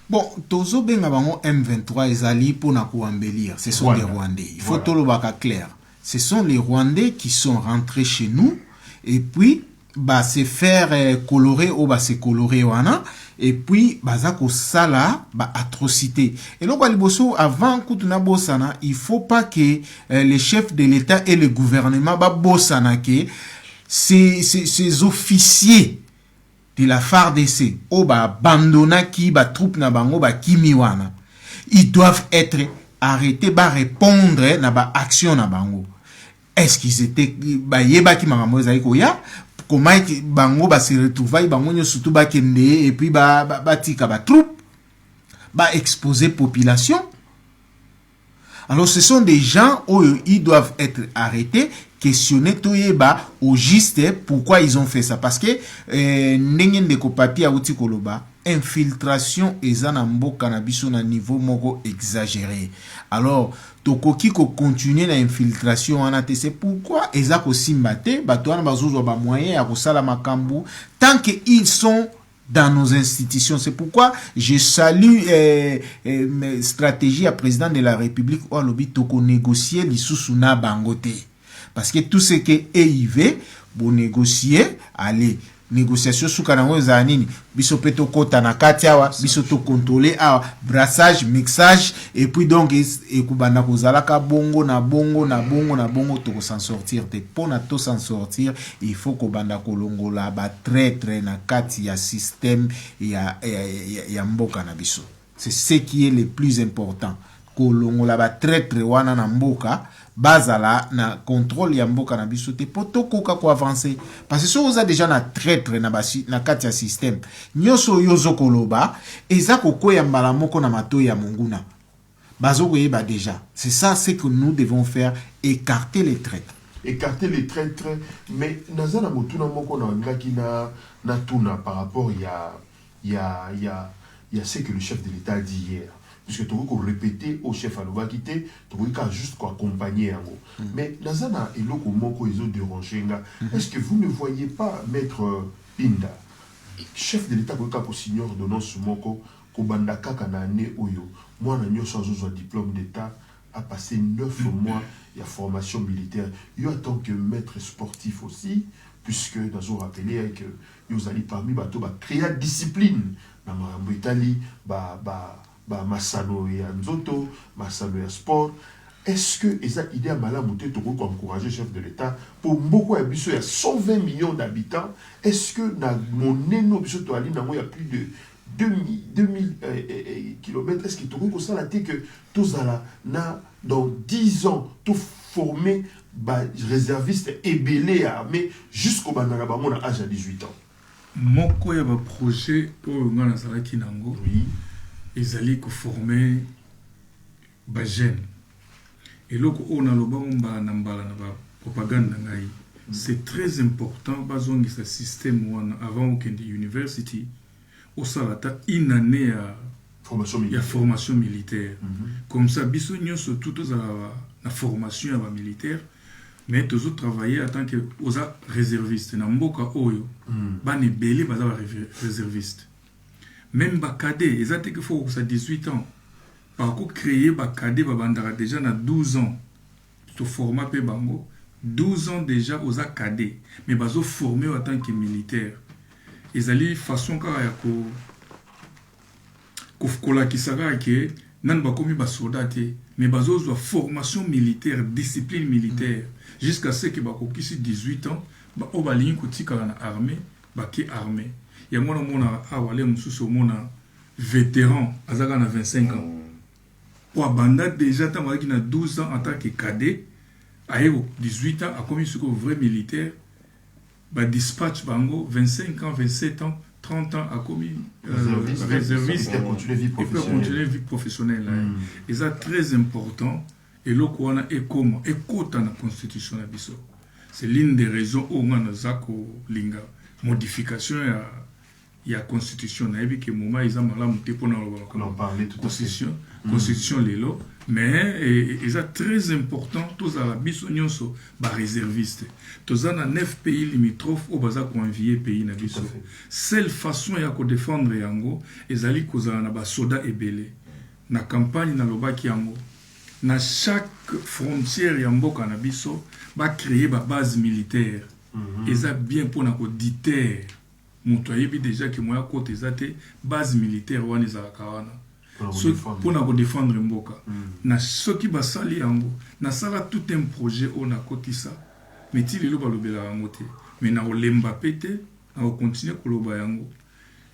Bon, tozo benga bango M23 ezali pour na embellir. Ce sont des Rwandais. Il faut tout le baka clair. Ce sont les Rwandais qui sont rentrés chez nous et puis bah se faire colorer ou bah se colorer wana et puis baza ko sala bah atrocité. Et donc liboso avant kutuna bosana, il faut pas que les chefs de l'État et le gouvernement ba bosana que ces officiers de la FARDC ou ba abandonna qui ba troupe na bango ba kimiwana, ils doivent être arrêtés ba répondre na ba action na bango. Est-ce qu'ils étaient ba yeba ki makambo ezali koya comment bango ba se retrouver bango nyo surtout ba kende et puis ba tika ba troupe ba exposer population. Alors ce sont des gens où ils doivent être arrêtés, questionner tout yeba au juste pourquoi ils ont fait ça parce que nengen de ko papier outi koloba infiltration ezana mboka na biso na niveau moko exagéré. Alors tokoki ko continuer na infiltration wana te, c'est pourquoi eza ko simbate bato wana bazozwa ba moyen ya ko sala makambu tant que ils sont dans nos institutions. C'est pourquoi je salue stratégie à président de la République ou à lobby toko négocier l'issue na bangote. Parce que tout ce que EIV, bon négocier, allez, négociation sous kanango zanini, biso peto kota na katiawa, biso to contrôler awa, brassage, mixage, et puis donc, et kubanda kozalaka bongo na bongo na bongo na bongo toko s'en sortir. Te pona to s'en sortir, il faut kubanda kolongola ba traître na kati ya système ya mboka na biso. C'est ce qui est le plus important. Kolongola ba traître wana na mboka, bazala na contrôle ya mboka na biso te poto koka ko avancer parce que so oza déjà na traître na kati ya système nyoso yozo koloba eza kokoya mbala moko na mato ya monguna bazo koyeba déjà. C'est ça ce que nous devons faire, écarter les traîtres. Écarter les traîtres, mais nazana motuna moko na ngaki na tuna par rapport il y a ce que le chef de l'État a dit hier. Puisque tu veux répéter au chef à l'Obakité, tu veux juste accompagner. Mais Nazana et Loko Moko ils ont dérangé. Est-ce que vous ne voyez pas, Maître Pinda, chef de l'État pour signer ordonnance Moko, Kobandaka Kanane Oyo, moi, je suis un diplôme d'État, a passé 9 mois de formation militaire. Il y a tant que maître sportif aussi, puisque nous avons rappelé que nous allons parmi bateaux créer la discipline. Dans l'Italie, Masano et Nzoto, Masano et Sport. Est-ce que les idées à Malamouté pour encourager le chef de l'État pour beaucoup de il y a 120 millions d'habitants? Est-ce que dans mon énorme il y a plus de 2000 km? Est-ce que tu as ça la tête que tous dans 10 ans tout formé réservistes et belés armés jusqu'au Banarabamon à âge de 18 ans? Moko ya ba projet pour ngana salaki nango. Oui. Ils allaient former des jeunes. Et là, on a le propagande. C'est très important parce que ce système, avant qu'il y ait l'université, au Salata, une année à formation militaire. Comme ça, nous sommes tous la formation militaire, mais tous travailler en tant que réservistes. Dans Mboka Oyo, les belés sont réservistes. Même les cadets, ils ont qu'il faut 18 ans. Par contre, créer les cadets, déjà dans 12 ans. Ce format Bango, 12 ans déjà aux cadets. Mais ils sont formés en tant que militaires. Ils ont une façon que soldats, mais ils ont une formation militaire, discipline militaire. Jusqu'à ce que ils 18 ans, ils ont une armée, armée. Il y a un vétéran, à 25 ans. Pour Banda, déjà, il a 12 ans en tant que cadet, à 18 ans, a commis ce vrai militaire, dispatch Bango, 25 ans, 27 ans, 30 ans, a commis réserviste et peut continuer la vie professionnelle. Et c'est très important. Et là, on a écouté dans la constitution. C'est l'une des raisons où on a une modification. Il y a constitution, il y a moment ils ont la constitution, constitution lelo mais c'est très important tous à la biso nyonso ba réserviste tous na 9 pays limitrophes au baza convier pays na biso seule façon ya ko défendre yango ezali kozala na ba soda ebele na campagne na lobaki yango na chaque frontière ya mboka na biso ba créer ba base militaire eza bien pour na ko diter moto ayebi déjà que moya côté ezate base militaire wana ezala kawana pour défendre mboka na soki basali yango na sala tout un projet on a kotisa mais ti lelo balobela yango te mais na olemba pete na continuer koloba yango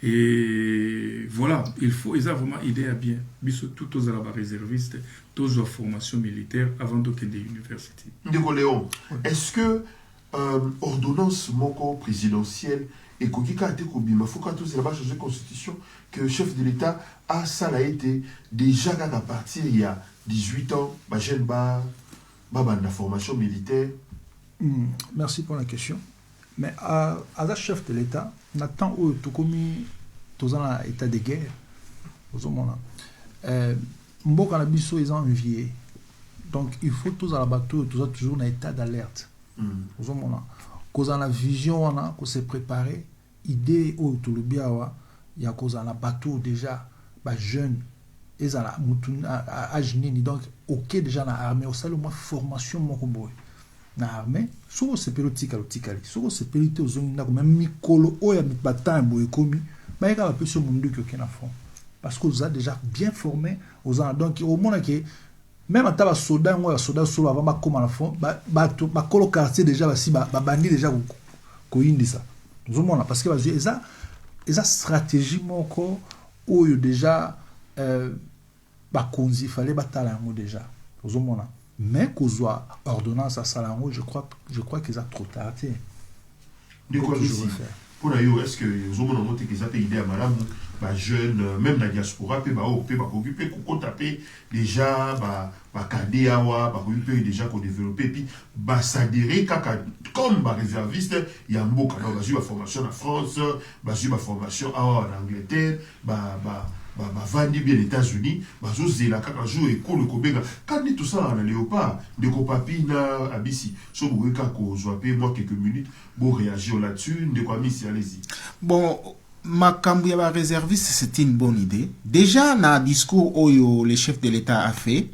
et voilà il faut vraiment idée à bien biso tout aux la réserviste tous aux formation militaire avant de quitter l'université. Ndeko Léon, est-ce que ordonnance moko présidentielle et kokika te kobima faut que tous la changer constitution que le chef de l'État a ça l'a été déjà à partir il y a 18 ans ba jeune ba la formation militaire. Merci pour la question. Mais à la chef de l'État n'attend où tout comme tous en état de guerre aux hommes là mboka na biso ils ont envié donc il faut tous à la bateau toujours en état d'alerte aux hommes là cause en la vision on a qu'on s'est préparé idée au tout le bien il y a cause en la bateau déjà ba jeune et à la âge nini donc ok déjà na armée au salle moi formation mon combo na armée sur ce pilotique sur ce piloté aux zones là même mikolo o ya mitbatan boy komi ba ka peu sur monde que na fond parce que vous a déjà bien formé aux gens donc au monde que même en taba soda moi soda solo avant ba comme à la fond ba kolo quartier déjà ba si ba bandi déjà ko indi ça nous monde parce que eza stratégie moko o déjà ba konzi fallait batala ngo déjà nous monde mais kozwa ordonnance à salango je crois qu'ils a trop tardé de quoi pour ailleurs est-ce que nous avons noté qu'ils ont idée à madame ba jeune même la diaspora pe ba occuper ko taper déjà ba cadet awa ba occuper déjà ko développer puis ba s'adhérer comme ba réserviste il y a mboka na ba ba formation en France ba formation en Angleterre ba vandi bien les États-Unis bazo zela kaka jour école kobenga quand tout ça na léopard de ko papi na abisi so boka ko zoaper moi quelques minutes pour réagir là-dessus de quoi missi allez-y. Bon makambu ya ba réserviste c'était une bonne idée déjà na discours oyo le chef de l'État a fait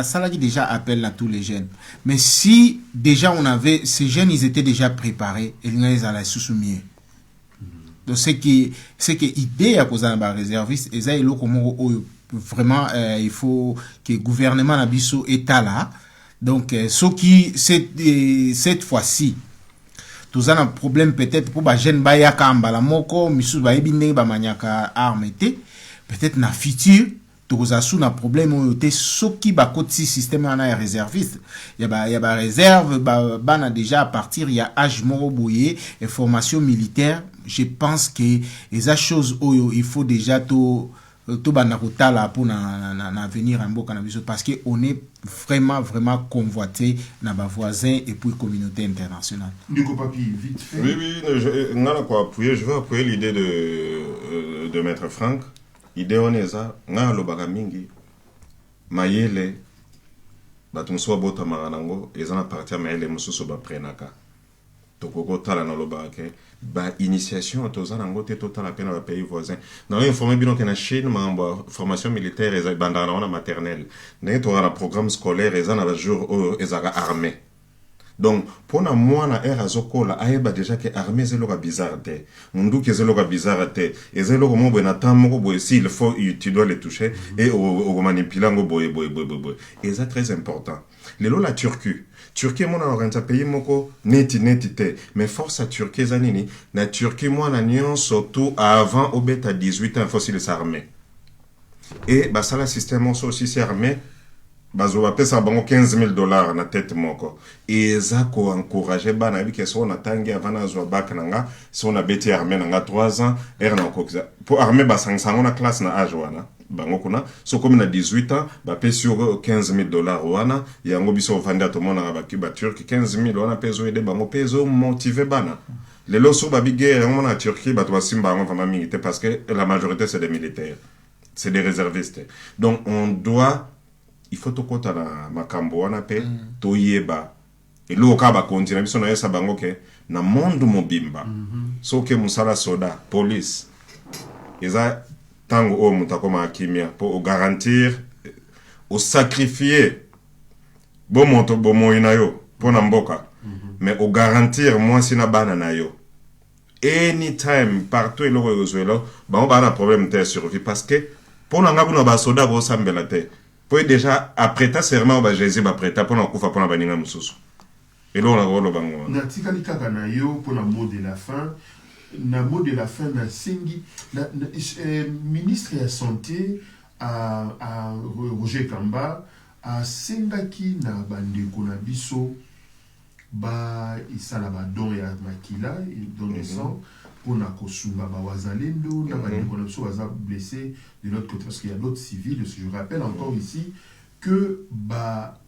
ça l'a dit déjà appel à tous les jeunes mais si déjà on avait ces jeunes ils étaient déjà préparés et ils allaient soumis donc c'est que idée à cause d'un réserviste et ça il vraiment il faut que le gouvernement na biso état là donc ce qui cette fois-ci tous un problème peut-être pour ba jeune ba ya kamba moko misu ba ebinde ba maniaka armete peut-être na futur toza sous na problème oyote soki ba koti système na réserviste ya ba réserve ba na déjà à partir il y a âge moko boyé et formation militaire je pense que les choses oyo il faut déjà to banakotala pour na venir en boka na biso parce que on est vraiment convoité na ba voisins et puis communauté internationale. Nico Papi vite fait. Oui je veux appuyer l'idée de maître Franck. Idée oneza nga lobaka mingi mayele batumso bota maranango ezana partir mayele mususu ba prenaka tokoko tala na lobaka ba initiation tozana ngo te totala pena ba pays voisins na informer bino que na Chine mambo formation militaire eza bandana na maternelle na to na programme scolaire ezana ba jour ezaka armée. Donc, pour moi, na era zokola, aeba déjà que armée zeloka bizarre te. Mundu ke zeloka bizarre te. Et zeloka mo bo na tamoko bo si il faut tu dois les toucher et au manipulango boy. Et c'est très important. Lelo la Turquie mon orienta pays moko neti te. Mais force à Turquie zanini, na Turquie moi na nion surtout avant au beta 18 ans faut s'ils s'armer. Et bah ça le système aussi c'est armé. Bazo va pesa bango $15,000 na tête moko et ça ko encourager bana bi que so na tangi avant na zo bac nanga so na beti armée nanga 3 ans na ko pour armée ba sango na classe na âge wana bango kuna so comme na 18 ans ba pesi $15,000 wana yango biso vanda to mona ba kiba turc $15,000 wana peso aider bango peso motiver bana les loso ba biguerre on na Turquie ba to simba bango vraiment militaire parce que la majorité c'est des militaires c'est des réservistes donc on doit il faut tokota na makambo wana pe toyeba eloko ka bakonzi na biso na yesa bango ke na monde mobimba soki musala soda police eza tango o mutakoma kimia pour garantir au sacrifier bon moto bon moina yo pona mboka mais au garantir moi sina bana na yo anytime partout eloko yozwelo bango bana problème de survie parce que pona ngabu na basoda bo sambela te po déjà après ta serment ba Jésus ba prêta pona kufa pona baninga mususu eloko na rolo bango na tikali kaka na yo pona mot de la fin na mot de la fin na singi ministre ya santé à Roger Kamba a sengaki na bandeko na biso ba isala ba don ya makila don de sang pour na kosunga ba wazalendo na bandeko na biso waza blessé de l'autre côté parce qu'il y a d'autres civils. Je rappelle encore ici que ba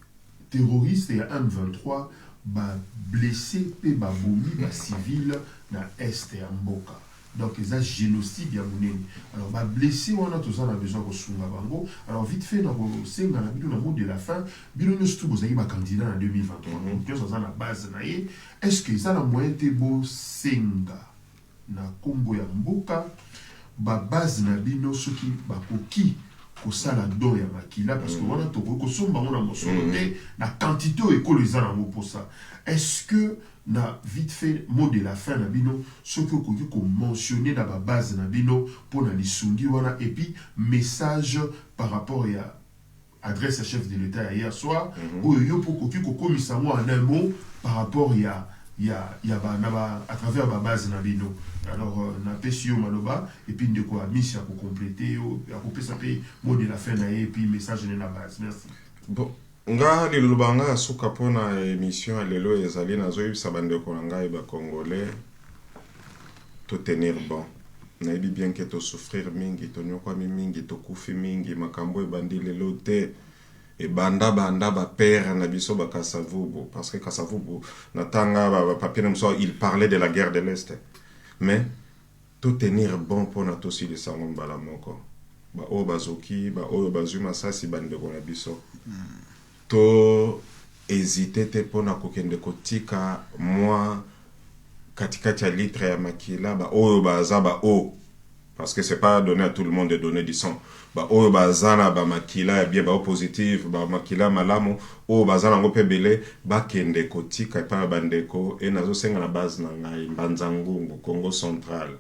terroriste ya M23 ba blessé pe ba bomi ba civil na est ya mboka. Donc, ils ont génocide ya monene. Alors, bah blessé, on a tous en a besoin de sunga bango. Alors, vite fait, dans le mot de la fin, bilo nous tous vous avez ma candidat en 2023. Donc, que ça la base naïe. Est-ce que ça la moyen te beau senga na Congo ya mboka ba base na bino soki ba koki ko sala do ya makila parce que on a to ko somba on a mosolote na quantité écologiser na pour ça. Est-ce que na vite fait mot de la fin na bino ce que ko mentionner dans la base na bino pour na lisungi wana et puis message par rapport à adresse à chef de l'État hier soir ou yo pour ko komisa moi en un mot par rapport il y a à travers ma base na bino. Alors na pesio maloba et puis de quoi mission pour compléter à couper ça mot de la fin na et puis message de la base. Merci. Bon nga lilubanga suka pona émission lelo ezali nazoyebisa bandeko na ngai ba congolais to tenir bon nayebi bien que to souffrir mingi to nyokwa mingi to kufi mingi makambo ebandi lelo te e banda ba père na biso ba Kasavubu parce que Kasavubu natanga ba papier na il parlait de la guerre de l'Est mais to tenir bon pona to si le sango mbala moko ba o bazoki ba o bazuma sasi bandeko na biso to hésiter te pona kokende kotika moi katikati ya litre ya makila ba oyo baza ba o parce que c'est pas donné à tout le monde de donner du sang ba oyo bazana ba makila ya bien ba positif ba makila malamu o bazana ngo pebele ba kende kotika pa bandeko e nazo senga na base na ngai Mbanzangungu Congo central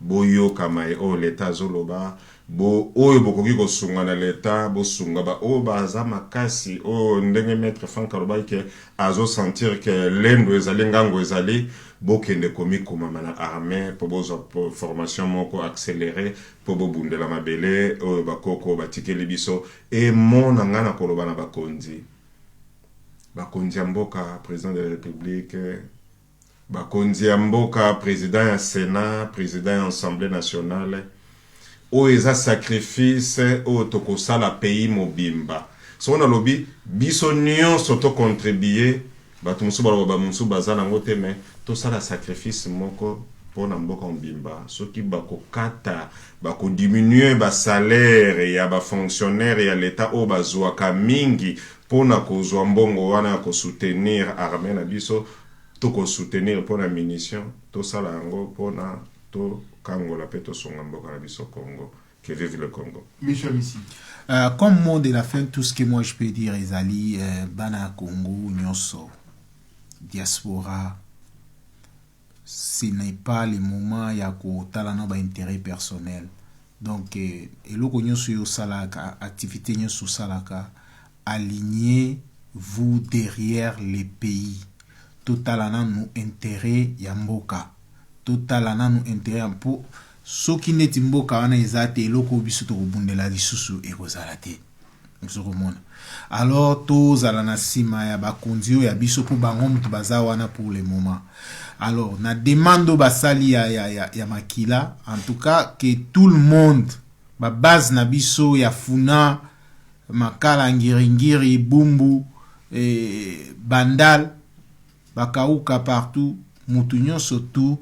boyo kama o l'état zoloba bo oyo bokoki kosunga na leta bo sunga ba o baza makasi o ndenge maître Franck Aloba ke azo sentir que lendo ezali ngango ezali bo kende komi komama na armée po bozo formation moko accélérée po bo bundela mabele o bakoko batikeli biso e mona ngana koloba na bakonzi ya mboka président de la république bakonzi ya mboka président ya sénat président ya assemblée nationale o eza sacrifice o tokosala pays mobimba so on a lobby biso nyonso to contribuer bato musu baloba musu bazana ngote mais to sala sacrifice moko pona mboka mobimba soki bakokata bakodiminuer ba salaire ya ba fonctionnaire ya l'état o bazwaka mingi pona kozwa mbongo wana ko soutenir armée na biso to ko soutenir pona munition to sala yango pona to Kangola peto songamboka na biso Congo, que vive le Congo. Michel ici. Comme mot de la fin, tout ce que moi je peux dire, Ezali, Bana Congo, Nyonso, diaspora, ce n'est pas le moment ya ko talana ba intérêt personnel. Donc, eloko Nyonso yo salaka, activité Nyonso salaka, alignez-vous derrière les pays. Totalana nous intérêt yamboka. Totalana nous intérêt pour soki neti mboka wana ezate eloko biso to bundela lisusu ekozala te nzokomona alors tozala na sima ya bakonzi ya biso pour bango mutu baza wana pour le moment alors na demande basali ya makila en tout cas que tout le monde ba base na biso ya funa makala ngiringiri bumbu bandal bakauka partout mutu nyonso tout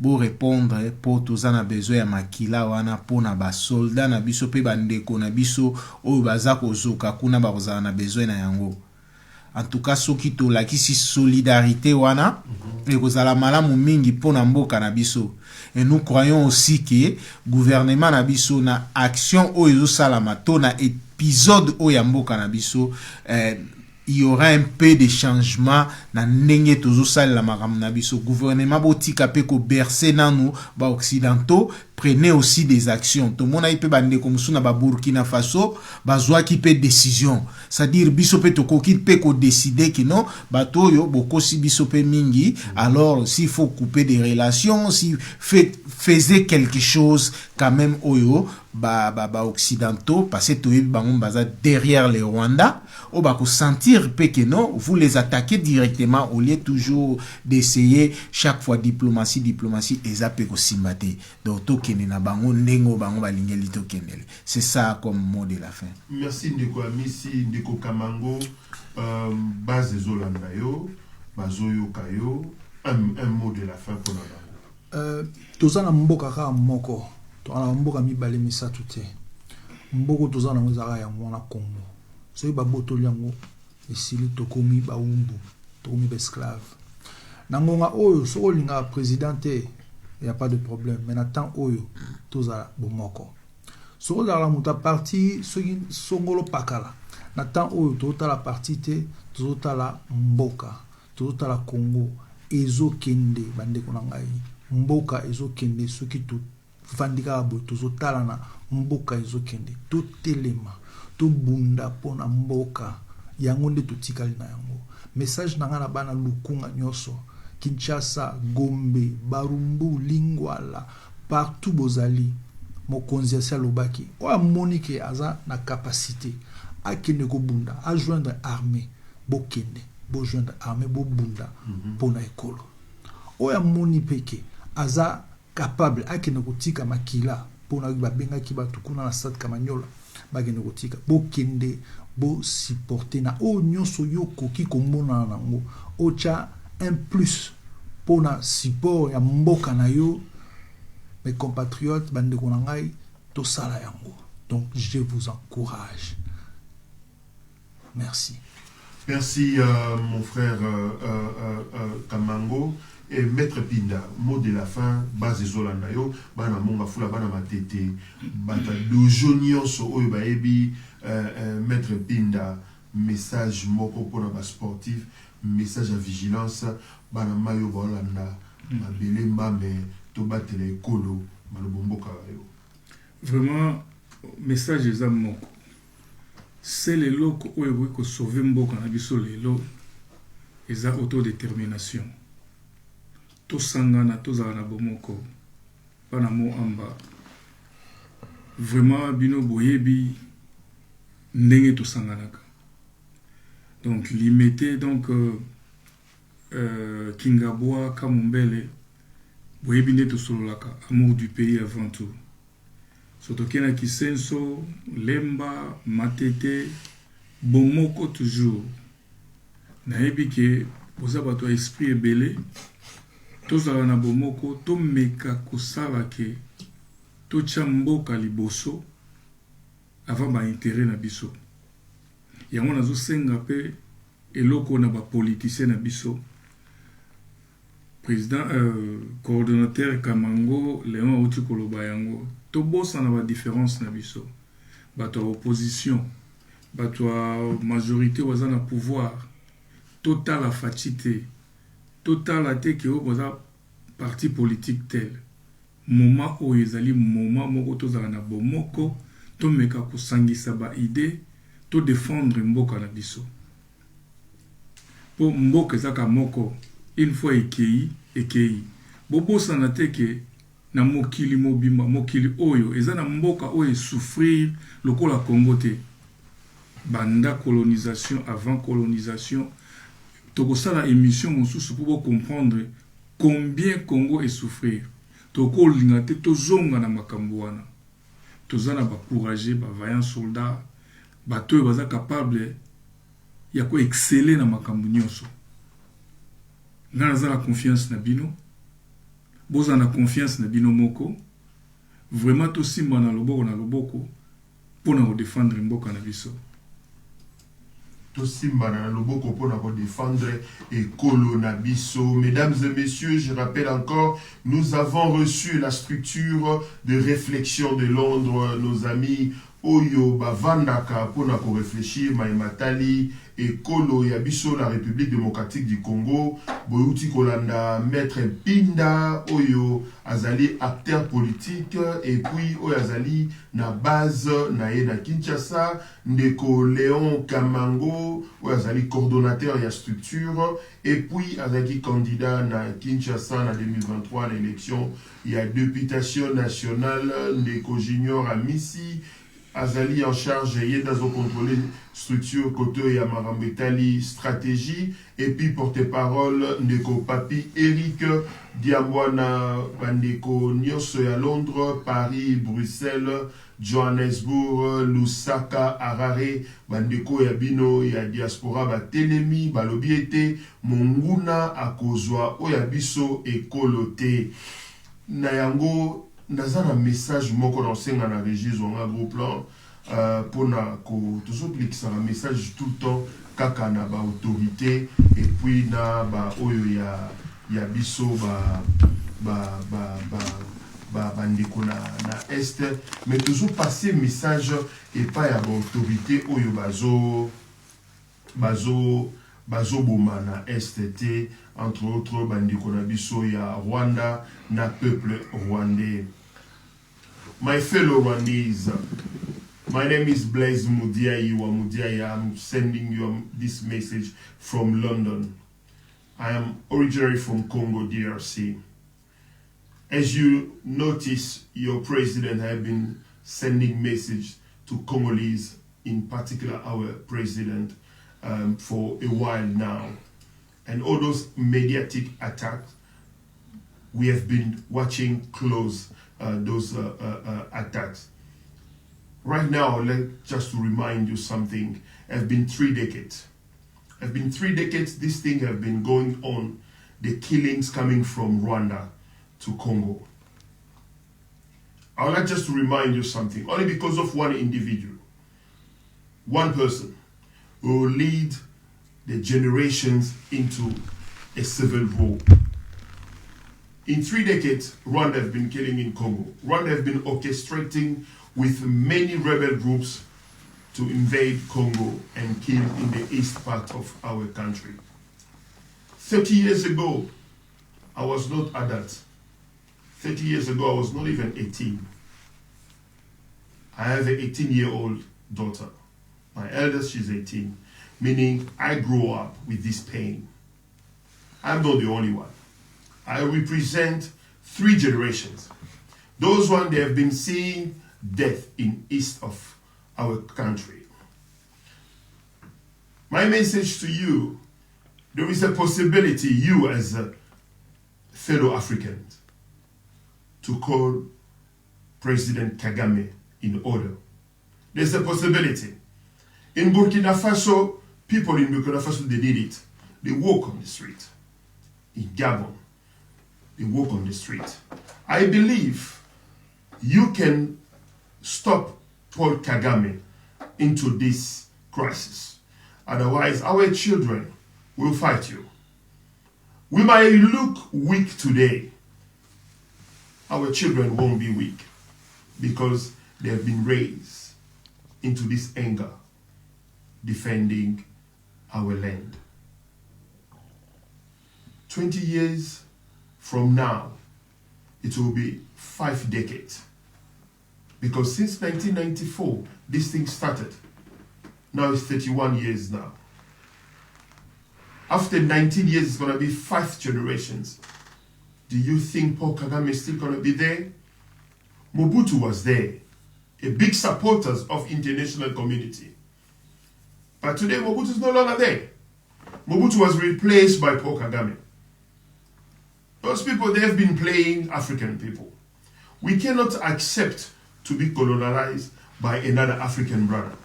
bo répondre pour tous na besoin ya makila wana pona ba soldat na biso pe bandeko na biso oyo baza kozoka kuna bakozala na besoin na yango. En tout cas soki tolakisi solidarité wana ekozala malamu mingi pona mboka na biso. Et nous croyons aussi que gouvernement na biso na action oyo ezosalama to na épisode oyo ya mboka na biso il y aura un peu de changement na ndenge tozosalela makambo na biso. Gouvernement botika pe ko bercer nanu ba occidentaux, prenez aussi des actions. To mona ipe bande comme suna ba Burkina Faso bazwa ki pe décision, c'est-à-dire biso pe to koki pe ko décider que non bato yo bokosi biso pe mingi, alors s'il faut couper des relations, si faisait quelque chose quand même oyo ba occidentaux parce que to bango baza derrière les Rwanda o ba ko sentir pe que non vous les attaquez directement au lieu toujours d'essayer chaque fois diplomatie ezape ko simbate. Donc to kene na bango ndengo bango balingeli to kenele. C'est ça comme mot de la fin. Merci ndeko amisi ndeko Kamango base zolanda yo bazoyo kayo un mot de la fin pour nous. Tozana mboka ka moko tozana mboka mibale misatu te mboko tozana ngozaka ya mwana Congo soki baboto yango esili tokomi baumbu tokomi esclave nangonga oyo soko linga présidente y a pas de problème mais na temps oyo tozala bomoko soko la muta parti soki songolo pakala na temps oyo totala parti te tozotala mboka tozotala Congo ezokende bandeko na ngai mboka ezokende soki to vandika abo tozotala na mboka ezokende to telema to bunda pona mboka yango nde totikali na yango. Message nanga na bana lukunga nyoso Kinshasa, Gombe, Barumbu, Lingwala, partout bozali mokonzi ya lobaki oya monike aza na capacité akende ko bunda a joindre armée bokende bo joindre armée bo bunda pona ekolo oya moni peke aza capable akende kotika makila pona babenga ki batukuna na stade Kamanyola bagende kotika bokende bo supporter na o nyonso yoko ki kombona nango ocha un plus pona support ya mboka na yo mes compatriotes bandeko na ngai to sala yango. Donc je vous encourage. Merci. Merci mon frère Kamango. Et Maître Pinda, mot de la fin, base Zolanda yo, bana monga fula bana matete, bata dojo nyonso oyo baebi Maître Pinda, message moko pour les sportifs, message à vigilance, bana mayo bolanda, mabele mbambe, to batele kolo, malobomboka yo. Vraiment message eza moko. C'est le loko oyo ko sauver mboka na biso lelo, eza autodétermination. Tosangana tozala na bomoko pana mo amba vraiment bino boyebi ndenge tosanganaka donc limité donc Kingabwa Kamumbele boyebi nde tosololaka amour du pays avant tout soto kena kisenso lemba matete bomoko toujours nayebi ke boza bato esprit ebele tozala na bomoko to meka kosala ke to chamboka liboso avant ba intérêt na biso yango nazo senga pe eloko na ba politicien na biso président coordonnateur Kamango Léon Oti koloba yango to bossa na ba différence na biso bato opposition bato majorité waza na pouvoir total fatité total a été que vous parti politique tel moment où ils allaient moment moko tozala na bomoko to meka ko sangisa ba idée to défendre mboka na biso po mboka zaka moko une fois ekei bobo sana teke na mokili mobimba mokili oyo ezana mboka oyo souffrir lokola Congo te banda colonisation avant colonisation tokosala émission mosusu pour comprendre combien Congo est souffrir toko lingate tozonga na makambo wana tozana ba courageux ba vaillant soldats bato baza capable ya ko exceller na makambo nyonso ngana za la confiance na bino boza na confiance na bino moko vraiment tosimba na loboko pona ko défendre mboka na biso. Tosimba na loboko pona ko défendre ekolo na biso. Mesdames et messieurs, je rappelle encore, nous avons reçu la structure de réflexion de Londres, nos amis Oyo Bavandaka pona ko réfléchir Maimatali ekolo ya biso la République démocratique du Congo, boyuti kolanda maître Pinda Oyo azali acteur politique et puis Oyo azali na base na ye na Kinshasa, ndeko Léon Kamango Oyo azali coordonnateur ya structure et puis azali candidat na Kinshasa na 2023 l'élection ya députation nationale, ndeko Junior Amisi azali en charge yedazo contrôler structure côté ya Marambetali stratégie et puis porte-parole ndeko Papi Eric Diambwana bandeko nyonso ya Londres, Paris, Bruxelles, Johannesburg, Lusaka, Harare, bandeko ya bino ya diaspora batelemi balobi ete monguna akozwa oya biso ekolote na yango. Naza na message moko na senga na Régis Zonga gros plan pour na ko toujours cliquer un message tout le temps kaka na ba autorité et puis na ba oyo ya biso bandeko na est mais toujours passer message et pas ya ba autorité oyo bazo boma na STT, entre autres bandeko na biso ya Rwanda na peuple rwandais. My fellow Rwandese, my name is Blaise Mudiayi wa Mudiayi. I'm sending you this message from London. I am originally from Congo DRC. As you notice, your president has been sending message to Congolese, in particular our president, for a while now. And all those mediatic attacks, we have been watching close those attacks. Right now, just to remind you something, it has been 3 decades. It has been 3 decades, this thing has been going on, the killings coming from Rwanda to Congo. I would like just to remind you something, only because of one individual, one person, who will lead the generations into a civil war. In 3 decades, Rwanda have been killing in Congo. Rwanda have been orchestrating with many rebel groups to invade Congo and kill in the east part of our country. 30 years ago, I was not adult. 30 years ago, I was not even 18. I have an 18-year-old daughter. My eldest, she's 18, meaning I grew up with this pain. I'm not the only one. I represent 3 generations. Those ones, they have been seeing death in east of our country. My message to you, there is a possibility, you as a fellow Africans, to call President Kagame in order. There's a possibility. In Burkina Faso, people in Burkina Faso, they did it. They walk on the street. In Gabon, they walk on the street. I believe you can stop Paul Kagame into this crisis. Otherwise, our children will fight you. We might look weak today. Our children won't be weak because they have been raised into this anger, defending our land. 20 years from now, it will be 5 decades. Because since 1994, this thing started. Now it's 31 years now. After 19 years, it's going to be 5 generations. Do you think Paul Kagame is still going to be there? Mobutu was there, a big supporter of international community. But today, Mobutu is no longer there. Mobutu was replaced by Paul Kagame. Those people, they have been playing African people. We cannot accept to be colonized by another African brother.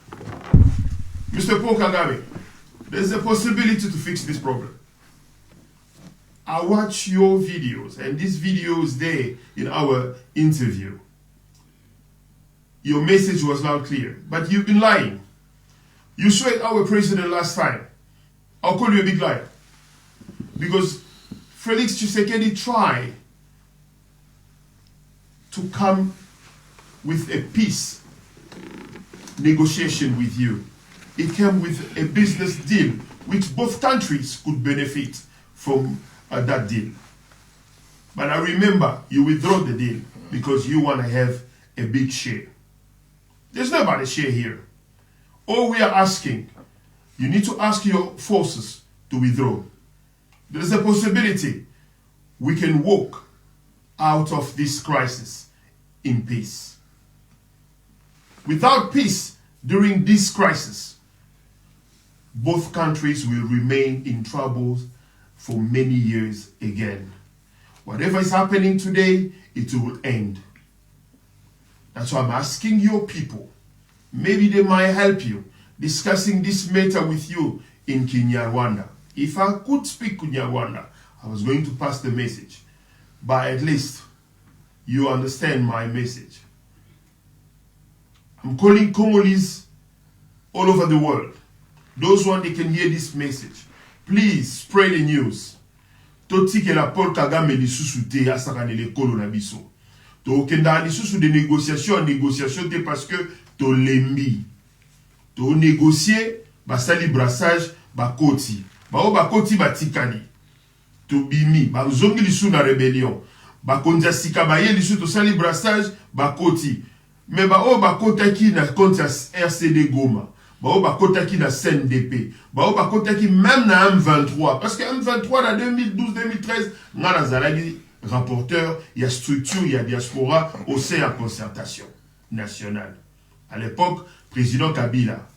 Mr. Paul Kagame, there's a possibility to fix this problem. I watch your videos, and this video is there in our interview. Your message was not clear, but you've been lying. You swayed our president last time. I'll call you a big liar. Because Felix Tshisekedi tried to come with a peace negotiation with you. It came with a business deal which both countries could benefit from that deal. But I remember you withdraw the deal because you want to have a big share. There's nobody share here. All we are asking, you need to ask your forces to withdraw. There's a possibility we can walk out of this crisis in peace. Without peace during this crisis, both countries will remain in trouble for many years again. Whatever is happening today, it will end. That's why I'm asking your people. Maybe they might help you discussing this matter with you in Kinyarwanda. If I could speak Kinyarwanda, I was going to pass the message. But at least you understand my message. I'm calling Congolese all over the world. Those one they can hear this message. Please spread the news. Totike la Paul Kagame lisusu te asakane le kolo na biso. To kenda lisusu de négociation te parce que to lembi. To négocier basali brassage bakoti. Bao bakoti batikani. To bimi ba zongi lisu na rébellion. Bakonza sika baye lisu to sali brassage bakoti. Mais bao bakotaki na konta RCD Goma. Bao bakotaki na CNDP. Bao bakotaki même na M23 parce que M23 en 2012-2013 ngana zalagi rapporteur, il y a structure, il y a diaspora au sein de la concertation nationale. À l'époque, président Kabila.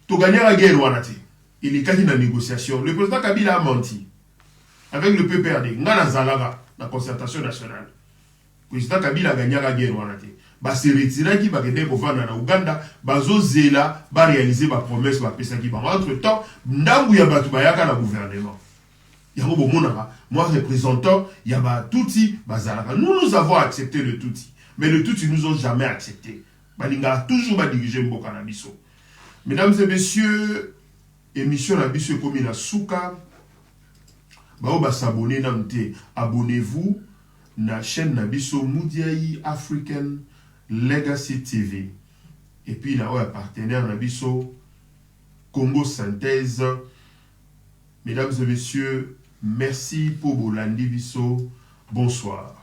To gagner la guerre wanati. Il est qu'à une négociation. Le président Kabila a menti avec le PPRD. Ngana zalaga la concertation nationale. Le président Kabila a gagné la guerre wanati. Ba se retira qui ba gagner kovana na Uganda, bazo zela ba réaliser ba promesse ba pesa ki ba. Entre-temps, ndambu ya batu bayaka na gouvernement. Moi représentant, il y a Tutsi, Bazalaka. Nous avons accepté le Tutsi. Mais le Tutsi nous ont jamais accepté. Balinga a toujours dirigé Mboka Nabiso. Mesdames et messieurs, émission Nabiso comme la Souka. S'abonner namte. Abonnez-vous na chaîne Nabiso Moudiaï African Legacy TV. Et puis là, partenaire Nabiso Congo Synthèse. Mesdames et messieurs, merci pour Bolandi Bisso. Bonsoir.